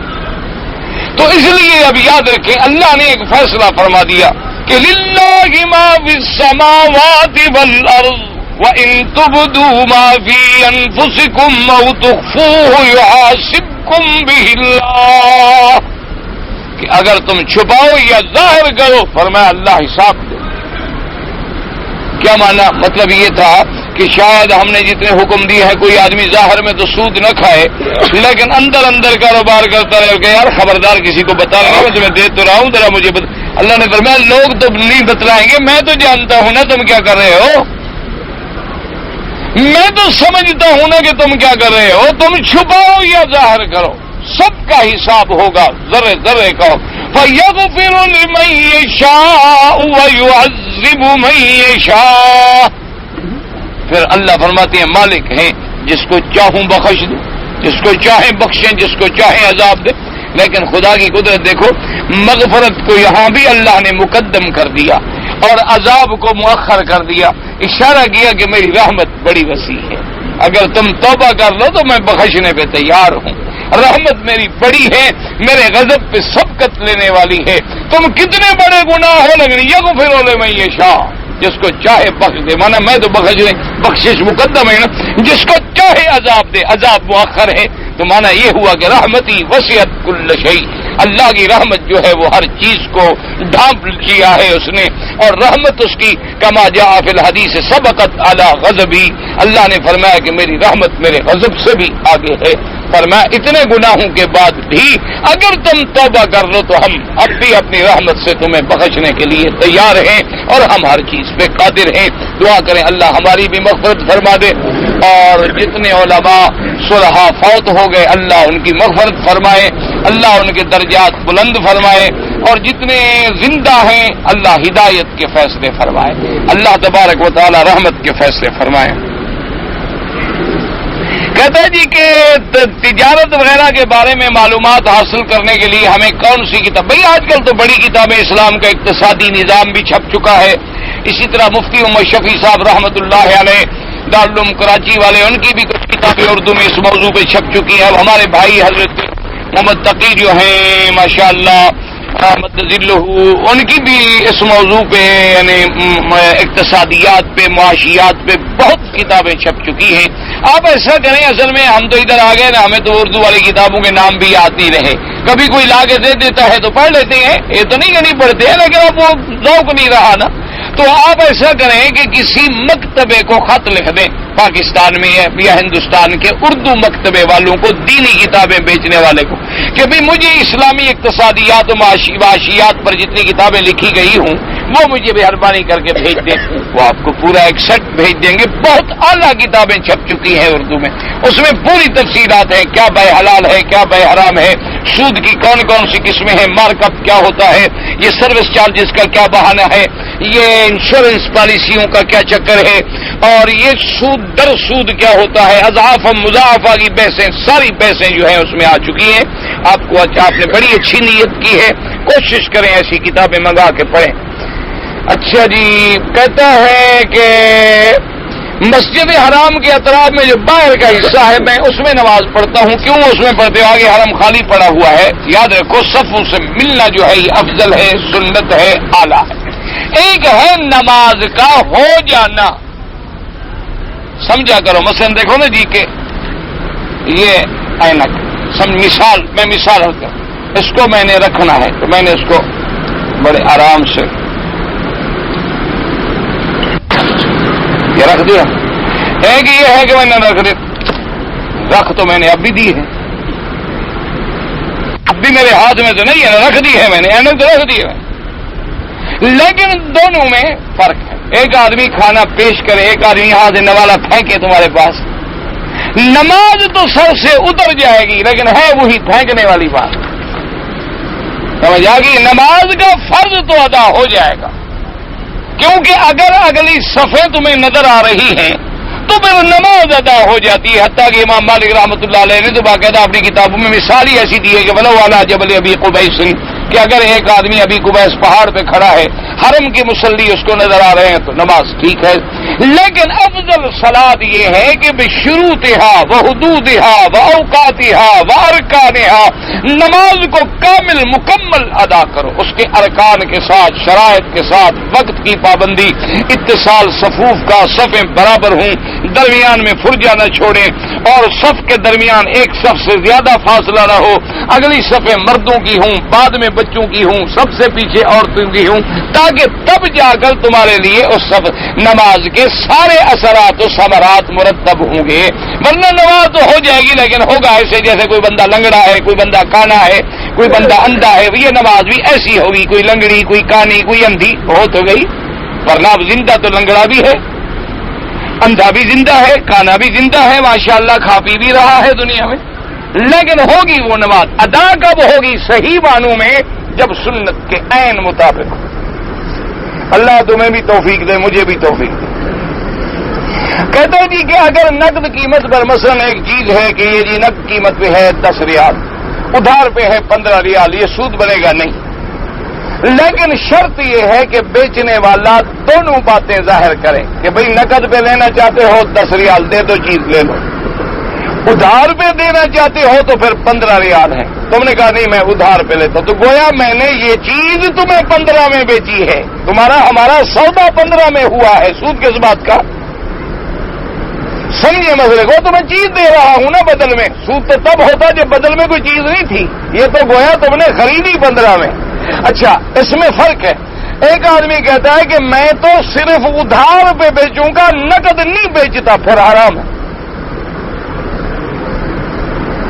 [SPEAKER 2] تو اس لیے اب یاد رکھیں اللہ نے ایک فیصلہ فرما دیا کہ للہ ما فی السماوات والارض وَإِن تُبْدُوا مَا فِي أَنفُسِكُمْ أَوْ تُخْفُوهُ يُحَاسِبْكُم بِهِ اللَّهُ، کہ اگر تم چھپاؤ یا ظاہر کرو فرمایا اللہ حساب دے. کیا مانا؟ مطلب یہ تھا کہ شاید ہم نے جتنے حکم دیے ہیں کوئی آدمی ظاہر میں تو سود نہ کھائے لیکن اندر اندر کاروبار کرتا رہے کہ یار خبردار کسی کو بتا رہا ہوں، میں دے تو رہا ہوں ذرا مجھے اللہ نے فرمایا لوگ تو نہیں بتلائیں گے، میں تو جانتا ہوں نا تم کیا کر رہے ہو، میں تو سمجھتا ہوں نا کہ تم کیا کر رہے ہو. تم چھپاؤ یا ظاہر کرو سب کا حساب ہوگا ذرے ذرے کا. فَيَغْفِرُ لِمَن يَشَاءُ وَيُعَذِّبُ مَن يَشَاءُ. پھر اللہ فرماتے ہیں مالک ہیں جس کو چاہوں بخش دوں، جس کو چاہیں بخشیں، جس کو چاہیں عذاب دے. لیکن خدا کی قدرت دیکھو، مغفرت کو یہاں بھی اللہ نے مقدم کر دیا اور عذاب کو مؤخر کر دیا. اشارہ کیا کہ میری رحمت بڑی وسیع ہے، اگر تم توبہ کر لو تو میں بخشنے پہ تیار ہوں. رحمت میری بڑی ہے، میرے غضب پہ سبقت لینے والی ہے. تم کتنے بڑے گناہ ہو لیکن یغفر لمن یشاء، جس کو چاہے بخش دے. مانا میں تو بخشش مقدم ہے نا، جس کو چاہے عذاب دے، عذاب مؤخر ہے. تو مانا یہ ہوا کہ رحمتی وسعت کل شیء، اللہ کی رحمت جو ہے وہ ہر چیز کو ڈھانپ لیا ہے اس نے، اور رحمت اس کی کما جاء فی الحدیث سبقت علی غضبی. اللہ نے فرمایا کہ میری رحمت میرے غضب سے بھی آگے ہے. فرمایا اتنے گناہوں کے بعد بھی اگر تم توبہ کر لو تو ہم اب بھی اپنی رحمت سے تمہیں بخشنے کے لیے تیار ہیں اور ہم ہر چیز پہ قادر ہیں. دعا کریں اللہ ہماری بھی مغفرت فرما دے، اور جتنے علماء صلحاء فوت ہو گئے اللہ ان کی مغفرت فرمائے، اللہ ان کے درجات بلند فرمائے، اور جتنے زندہ ہیں اللہ ہدایت کے فیصلے فرمائے. اللہ تبارک و تعالی رحمت کے فیصلے فرمائے. کہتا ہے جی کہ تجارت وغیرہ کے بارے میں معلومات حاصل کرنے کے لیے ہمیں کون سی کتاب؟ بھئی آج کل تو بڑی کتابیں، اسلام کا اقتصادی نظام بھی چھپ چکا ہے. اسی طرح مفتی محمد شفیع صاحب رحمۃ اللہ علیہ دارالعلوم کراچی والے، ان کی بھی کچھ کتابیں اردو میں اس موضوع پہ چھپ چکی ہیں. اب ہمارے بھائی حضرت محمد تقی جو ہیں ماشاءاللہ مدذلہ، ان کی بھی اس موضوع پہ یعنی اقتصادیات پہ، معاشیات پہ بہت کتابیں چھپ چکی ہیں. آپ ایسا کریں، اصل میں ہم تو ادھر آ گئے نا، ہمیں تو اردو والی کتابوں کے نام بھی یاد نہیں رہے. کبھی کوئی لا کے دے دیتا ہے تو پڑھ لیتے ہیں، یہ تو نہیں کہ نہیں پڑھتے ہیں لیکن اب وہ ذوق نہیں رہا نا. تو آپ ایسا کریں کہ کسی مکتبے کو خط لکھ دیں پاکستان میں یا ہندوستان کے اردو مکتبے والوں کو، دینی کتابیں بیچنے والے کو، کہ بھئی مجھے اسلامی اقتصادیات و معاشیات پر جتنی کتابیں لکھی گئی ہوں وہ مجھے مہربانی کر کے بھیج دیں. وہ آپ کو پورا ایک سیٹ بھیج دیں گے. بہت اعلیٰ کتابیں چھپ چکی ہیں اردو میں، اس میں پوری تفصیلات ہیں، کیا بے حلال ہے، کیا بے حرام ہے، سود کی کون کون سی قسمیں ہیں، مارک اپ کیا ہوتا ہے، یہ سروس چارجز کا کیا بہانہ ہے، یہ انشورنس پالیسیوں کا کیا چکر ہے، اور یہ سود در سود کیا ہوتا ہے، اضعاف مضاعفہ کی بحثیں، ساری بحثیں جو ہیں اس میں آ چکی ہیں. آپ نے بڑی اچھی نیت کی ہے، کوشش کریں ایسی کتابیں منگا کے پڑھیں. اچھا جی، کہتا ہے کہ مسجد حرام کے اطراف میں جو باہر کا حصہ ہے میں اس میں نماز پڑھتا ہوں. کیوں اس میں پڑھتے ہو؟ آگے حرم خالی پڑا ہوا ہے. یاد رکھو صفوں سے ملنا جو ہے یہ افضل ہے، سنت ہے، اعلیٰ ہے. ایک ہے نماز کا ہو جانا، سمجھا کرو. مثلا دیکھو نا جی کہ یہ اینک، میں مثال کروں، اس کو میں نے رکھنا ہے تو میں نے اس کو بڑے آرام سے یہ رکھ دیا. ایک یہ ہے کہ میں نے رکھ تو میں نے اب بھی دی ہے، اب بھی میرے ہاتھ میں تو نہیں ہے، رکھ دی ہے میں نے، اینک تو رکھ دی ہے. لیکن دونوں میں فرق ہے. ایک آدمی کھانا پیش کرے, ایک آدمی یہاں سے نوالا پھینکے تمہارے پاس. نماز تو سر سے اتر جائے گی, لیکن ہے وہی پھینکنے والی بات. سمجھ آ گئی؟ نماز کا فرض تو ادا ہو جائے گا, کیونکہ اگر اگلی صفیں تمہیں نظر آ رہی ہیں تو پھر نماز ادا ہو جاتی ہے. حتیٰ کہ امام مالک رحمۃ اللہ علیہ نے تو باقاعدہ اپنی کتابوں میں مثال ہی ایسی دی ہے کہ ولو علی جبل ابی قبیس, کہ اگر ایک آدمی ابی قبیس پہاڑ پہ کھڑا ہے, حرم کے مصلی اس کو نظر آ رہے ہیں تو نماز ٹھیک ہے. لیکن افضل صلاۃ یہ ہے کہ بشروطہا وحدودہا واوقاتہا وارکانہا, نماز کو کامل مکمل ادا کرو, اس کے ارکان کے ساتھ, شرائط کے ساتھ, وقت کی پابندی, اتصال صفوف کا, صفیں برابر ہوں, درمیان میں فرجہ نہ چھوڑیں, اور صف کے درمیان ایک صف سے زیادہ فاصلہ نہ ہو, اگلی صفیں مردوں کی ہوں, بعد میں بچوں کی ہوں, سب سے پیچھے عورتوں کی ہوں, تاکہ تب جا کر تمہارے لیے اس سب نماز کے سارے اثرات و ثمرات مرتب ہوں گے. ورنہ نماز تو ہو جائے گی, لیکن ہوگا ایسے جیسے کوئی بندہ لنگڑا ہے, کوئی بندہ کانا ہے, کوئی بندہ اندھا ہے. یہ نماز بھی ایسی ہوگی, کوئی لنگڑی, کوئی کانی, کوئی اندھی ہو تو گئی. ورنہ اب زندہ تو لنگڑا بھی ہے, اندھا بھی زندہ ہے, کانا بھی زندہ ہے, ماشاءاللہ کھا پی بھی رہا ہے دنیا میں. لیکن ہوگی وہ نماز ادا کب ہوگی؟ صحیح معنوں میں جب سنت کے عین مطابق. اللہ تمہیں بھی توفیق دے, مجھے بھی توفیق دے. کہتے جی کہ اگر نقد قیمت پر مثلا ایک چیز ہے کہ یہ جی نقد قیمت پہ ہے 10 ریال, ادھار پہ ہے 15 ریال, یہ سود بنے گا نہیں. لیکن شرط یہ ہے کہ بیچنے والا دونوں باتیں ظاہر کرے کہ بھئی نقد پہ لینا چاہتے ہو 10 ریال دے دو, چیز لے لو. ادھار پہ دینا چاہتے ہو تو پھر 15 ریال ہے. تم نے کہا نہیں میں ادھار پہ لیتا ہوں, تو گویا میں نے یہ چیز تمہیں 15 میں بیچی ہے, ہمارا سودا 15 میں ہوا ہے. سود کس بات کا؟ سمجھے مسئلے کو؟ تو میں چیز دے رہا ہوں نا بدل میں. سود تو تب ہوتا جب بدل میں کوئی چیز نہیں تھی. یہ تو گویا تم نے خریدی 15 میں. اچھا, اس میں فرق ہے. ایک آدمی کہتا ہے کہ میں تو صرف ادھار پہ بیچوں گا, نقد نہیں بیچتا, پھر حرام ہے.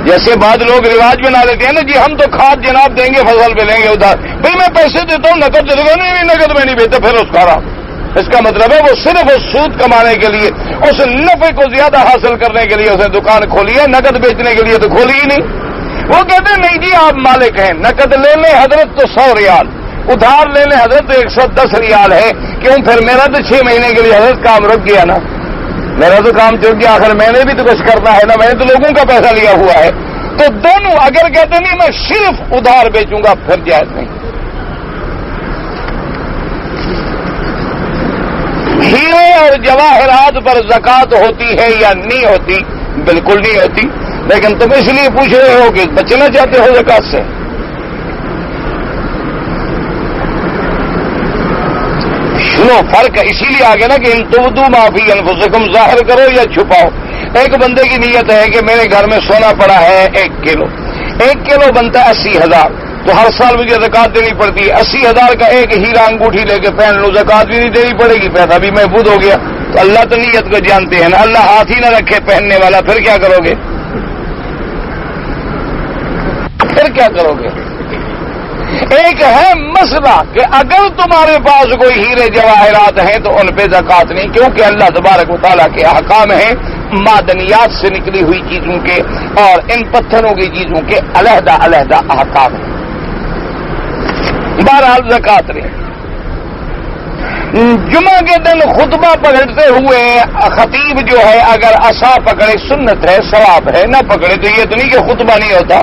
[SPEAKER 2] جیسے بعض لوگ رواج بنا لیتے ہیں نا, جی ہم تو کھاد جناب دیں گے, فصل پہ لیں گے ادھار. بھئی میں پیسے دیتا ہوں, نقد دے دوں گا, نہیں نقد میں نہیں بیچتا, پھر اس کا حرام. اس کا مطلب ہے وہ صرف اس سود کمانے کے لیے, اس نفع کو زیادہ حاصل کرنے کے لیے اس نے دکان کھولی ہے, نقد بیچنے کے لیے تو کھولی ہی نہیں. وہ کہتے ہیں نہیں جی آپ مالک ہیں, نقد لے لیں حضرت تو 100 ریال, ادھار لے لیں حضرت تو 110 ریال ہے. کیوں؟ پھر میرا تو 6 مہینے کے لیے حضرت کام رک گیا نا, میرا تو کام چل گیا, آخر میں نے بھی تو کچھ کرنا ہے نا, میں نے تو لوگوں کا پیسہ لیا ہوا ہے. تو دونوں اگر کہتے نہیں میں صرف ادھار بیچوں گا, پھر جائز نہیں. ہیرے اور جواہرات پر زکات ہوتی ہے یا نہیں ہوتی؟ بالکل نہیں ہوتی. لیکن تم اس لیے پوچھ رہے ہو کہ بچنا چاہتے ہو زکات سے. سنو, فرق اسی لیے آ گیا نا کہ ان تبدو ما فی انفسکم, ظاہر کرو یا چھپاؤ. ایک بندے کی نیت ہے کہ میرے گھر میں سونا پڑا ہے 1 کلو, 1 کلو بنتا ہے 80,000, تو ہر سال مجھے زکات دینی پڑتی ہے. 80,000 کا ایک ہیرا انگوٹھی لے کے پہن لوں, زکات بھی نہیں دینی پڑے گی, پیسہ بھی محفوظ ہو گیا. تو اللہ تو نیت کو جانتے ہیں نا, اللہ ہاتھ ہی نہ رکھے پہننے والا, پھر کیا کرو گے؟ پھر کیا کرو گے؟ ایک ہے مسئلہ کہ اگر تمہارے پاس کوئی ہیرے جواہرات ہیں تو ان پہ زکات نہیں, کیونکہ اللہ تبارک و تعالیٰ کے احکام ہیں معدنیات سے نکلی ہوئی چیزوں کے اور ان پتھروں کی چیزوں کے علیحدہ علیحدہ احکام ہیں. بہرحال زکات نہیں. جمعہ کے دن خطبہ پکڑتے ہوئے خطیب جو ہے اگر عصا پکڑے سنت ہے, ثواب ہے, نہ پکڑے تو یہ تو نہیں کہ خطبہ نہیں ہوتا.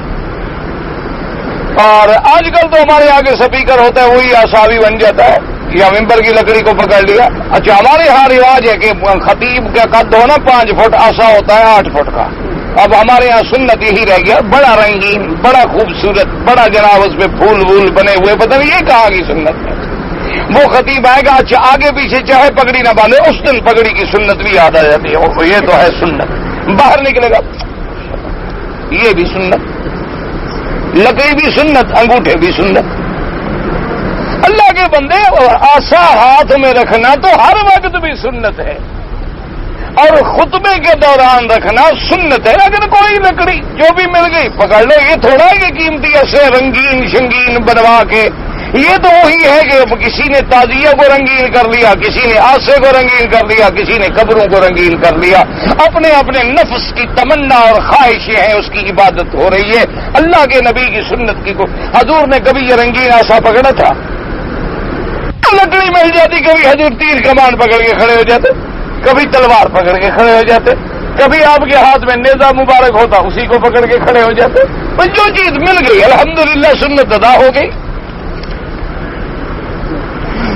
[SPEAKER 2] اور آج کل تو ہمارے آگے سپیکر ہوتا ہے, وہی عصا بھی بن جاتا ہے, یا ممبر کی لکڑی کو پکڑ لیا. اچھا, ہمارے یہاں رواج ہے کہ خطیب کا قد ہو نا 5 فٹ, عصا ہوتا ہے 8 فٹ کا. اب ہمارے یہاں سنت یہی رہ گیا, بڑا رنگین, بڑا خوبصورت, بڑا جناب اس پہ پھول وول بنے ہوئے, پتہ نہیں یہ کہاں کی سنت ہے. وہ خطیب آئے گا, اچھا آگے پیچھے چاہے پگڑی نہ باندھے, اس دن پگڑی کی سنت بھی یاد آ جاتی ہے, یہ تو ہے سنت. باہر نکلے گا, یہ بھی سنت, لکڑی بھی سنت, انگوٹھے بھی سنت. اللہ کے بندے, عصا ہاتھ میں رکھنا تو ہر وقت بھی سنت ہے, اور خطبے کے دوران رکھنا سنت ہے. اگر کوئی لکڑی جو بھی مل گئی پکڑ لو, یہ تھوڑا کہ قیمتی ایسے رنگین شنگین بنوا کے یہ تو وہی ہے کہ کسی نے تعزیہ کو رنگین کر لیا، کسی نے آسے کو رنگین کر لیا، کسی نے قبروں کو رنگین کر لیا. اپنے اپنے نفس کی تمنا اور خواہشیں ہیں، اس کی عبادت ہو رہی ہے. اللہ کے نبی کی سنت کی کو حضور نے کبھی یہ رنگین آسا پکڑا تھا؟ لکڑی مل جاتی، کبھی حضور تیر کمان پکڑ کے کھڑے ہو جاتے، کبھی تلوار پکڑ کے کھڑے ہو جاتے، کبھی آپ کے ہاتھ میں نیزہ مبارک ہوتا اسی کو پکڑ کے کھڑے ہو جاتے. بس جو چیز مل گئی الحمدللہ سنت ادا ہو گئی.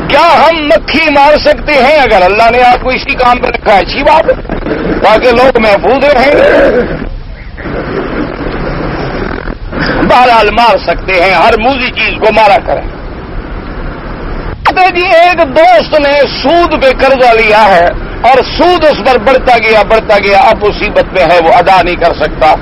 [SPEAKER 2] کیا ہم مکھی مار سکتے ہیں؟ اگر اللہ نے آپ کو اسی کام پہ رکھا ہے اچھی بات ہے، تاکہ لوگ محفوظ رہیں. بہرحال مار سکتے ہیں، ہر موذی چیز کو مارا کریں. جی ایک دوست نے سود پہ قرضہ لیا ہے اور سود اس پر بڑھتا گیا، اب مصیبت میں ہے، وہ ادا نہیں کر سکتا.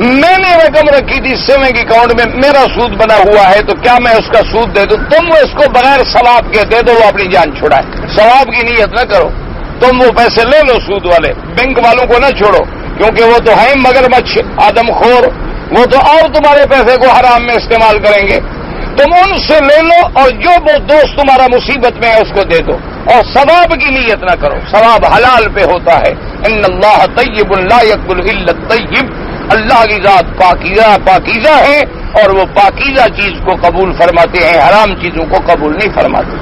[SPEAKER 2] میں نے رقم رکھی تھی سیونگ اکاؤنٹ میں، میرا سود بنا ہوا ہے، تو کیا میں اس کا سود دے دوں؟ تم اس کو بغیر ثواب کے دے دو، وہ اپنی جان چھڑائے. ثواب کی نیت نہ کرو، تم وہ پیسے لے لو سود والے. بینک والوں کو نہ چھوڑو، کیونکہ وہ تو ہیں مگرمچھ آدم خور، وہ تو اور تمہارے پیسے کو حرام میں استعمال کریں گے. تم ان سے لے لو اور جو وہ دوست تمہارا مصیبت میں ہے اس کو دے دو، اور ثواب کی نیت نہ کرو. ثواب حلال پہ ہوتا ہے. ان اللہ طیب لا یقبل الا الطیب. اللہ کی ذات پاکیزہ ہے اور وہ پاکیزہ چیز کو قبول فرماتے ہیں، حرام چیزوں کو قبول نہیں فرماتے.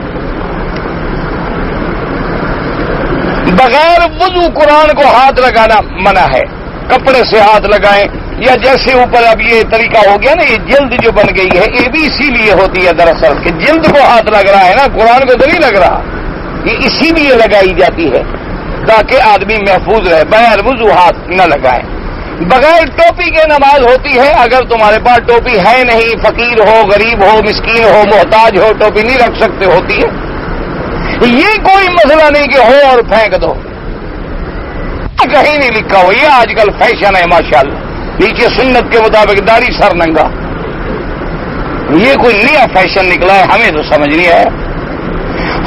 [SPEAKER 2] بغیر وضو قرآن کو ہاتھ لگانا منع ہے. کپڑے سے ہاتھ لگائیں، یا جیسے اوپر اب یہ طریقہ ہو گیا نا، یہ جلد جو بن گئی ہے یہ بھی اسی لیے ہوتی ہے دراصل کہ جلد کو ہاتھ لگ رہا ہے نا، قرآن کو تو نہیں لگ رہا. یہ اسی لیے لگائی جاتی ہے تاکہ آدمی محفوظ رہے. بغیر وضو ہاتھ نہ لگائیں. بغیر ٹوپی کے نماز ہوتی ہے. اگر تمہارے پاس ٹوپی ہے نہیں، فقیر ہو، غریب ہو، مسکین ہو، محتاج ہو، ٹوپی نہیں رکھ سکتے، ہوتی ہے. یہ کوئی مسئلہ نہیں کہ ہو اور پھینک دو، کہیں نہیں لکھا ہو. یہ آج کل فیشن ہے ماشاءاللہ. نیچے سنت کے مطابق داڑھی سر ننگا، یہ کوئی نیا فیشن نکلا ہے، ہمیں تو سمجھ نہیں آیا.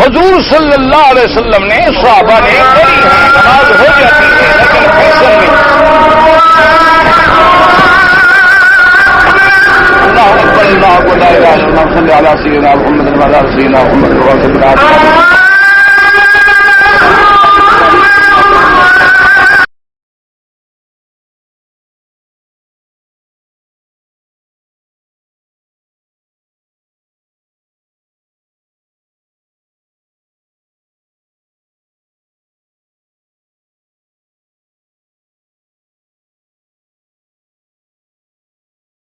[SPEAKER 2] حضور صلی اللہ علیہ وسلم نے صحابہ نے کری ہے، نماز ہو جاتی ہے، لیکن فیشن میں. اللہ اکبر، اللہ لا الہ الا اللہ، صلی علی سیدنا محمد وعلی آل سیدنا محمد.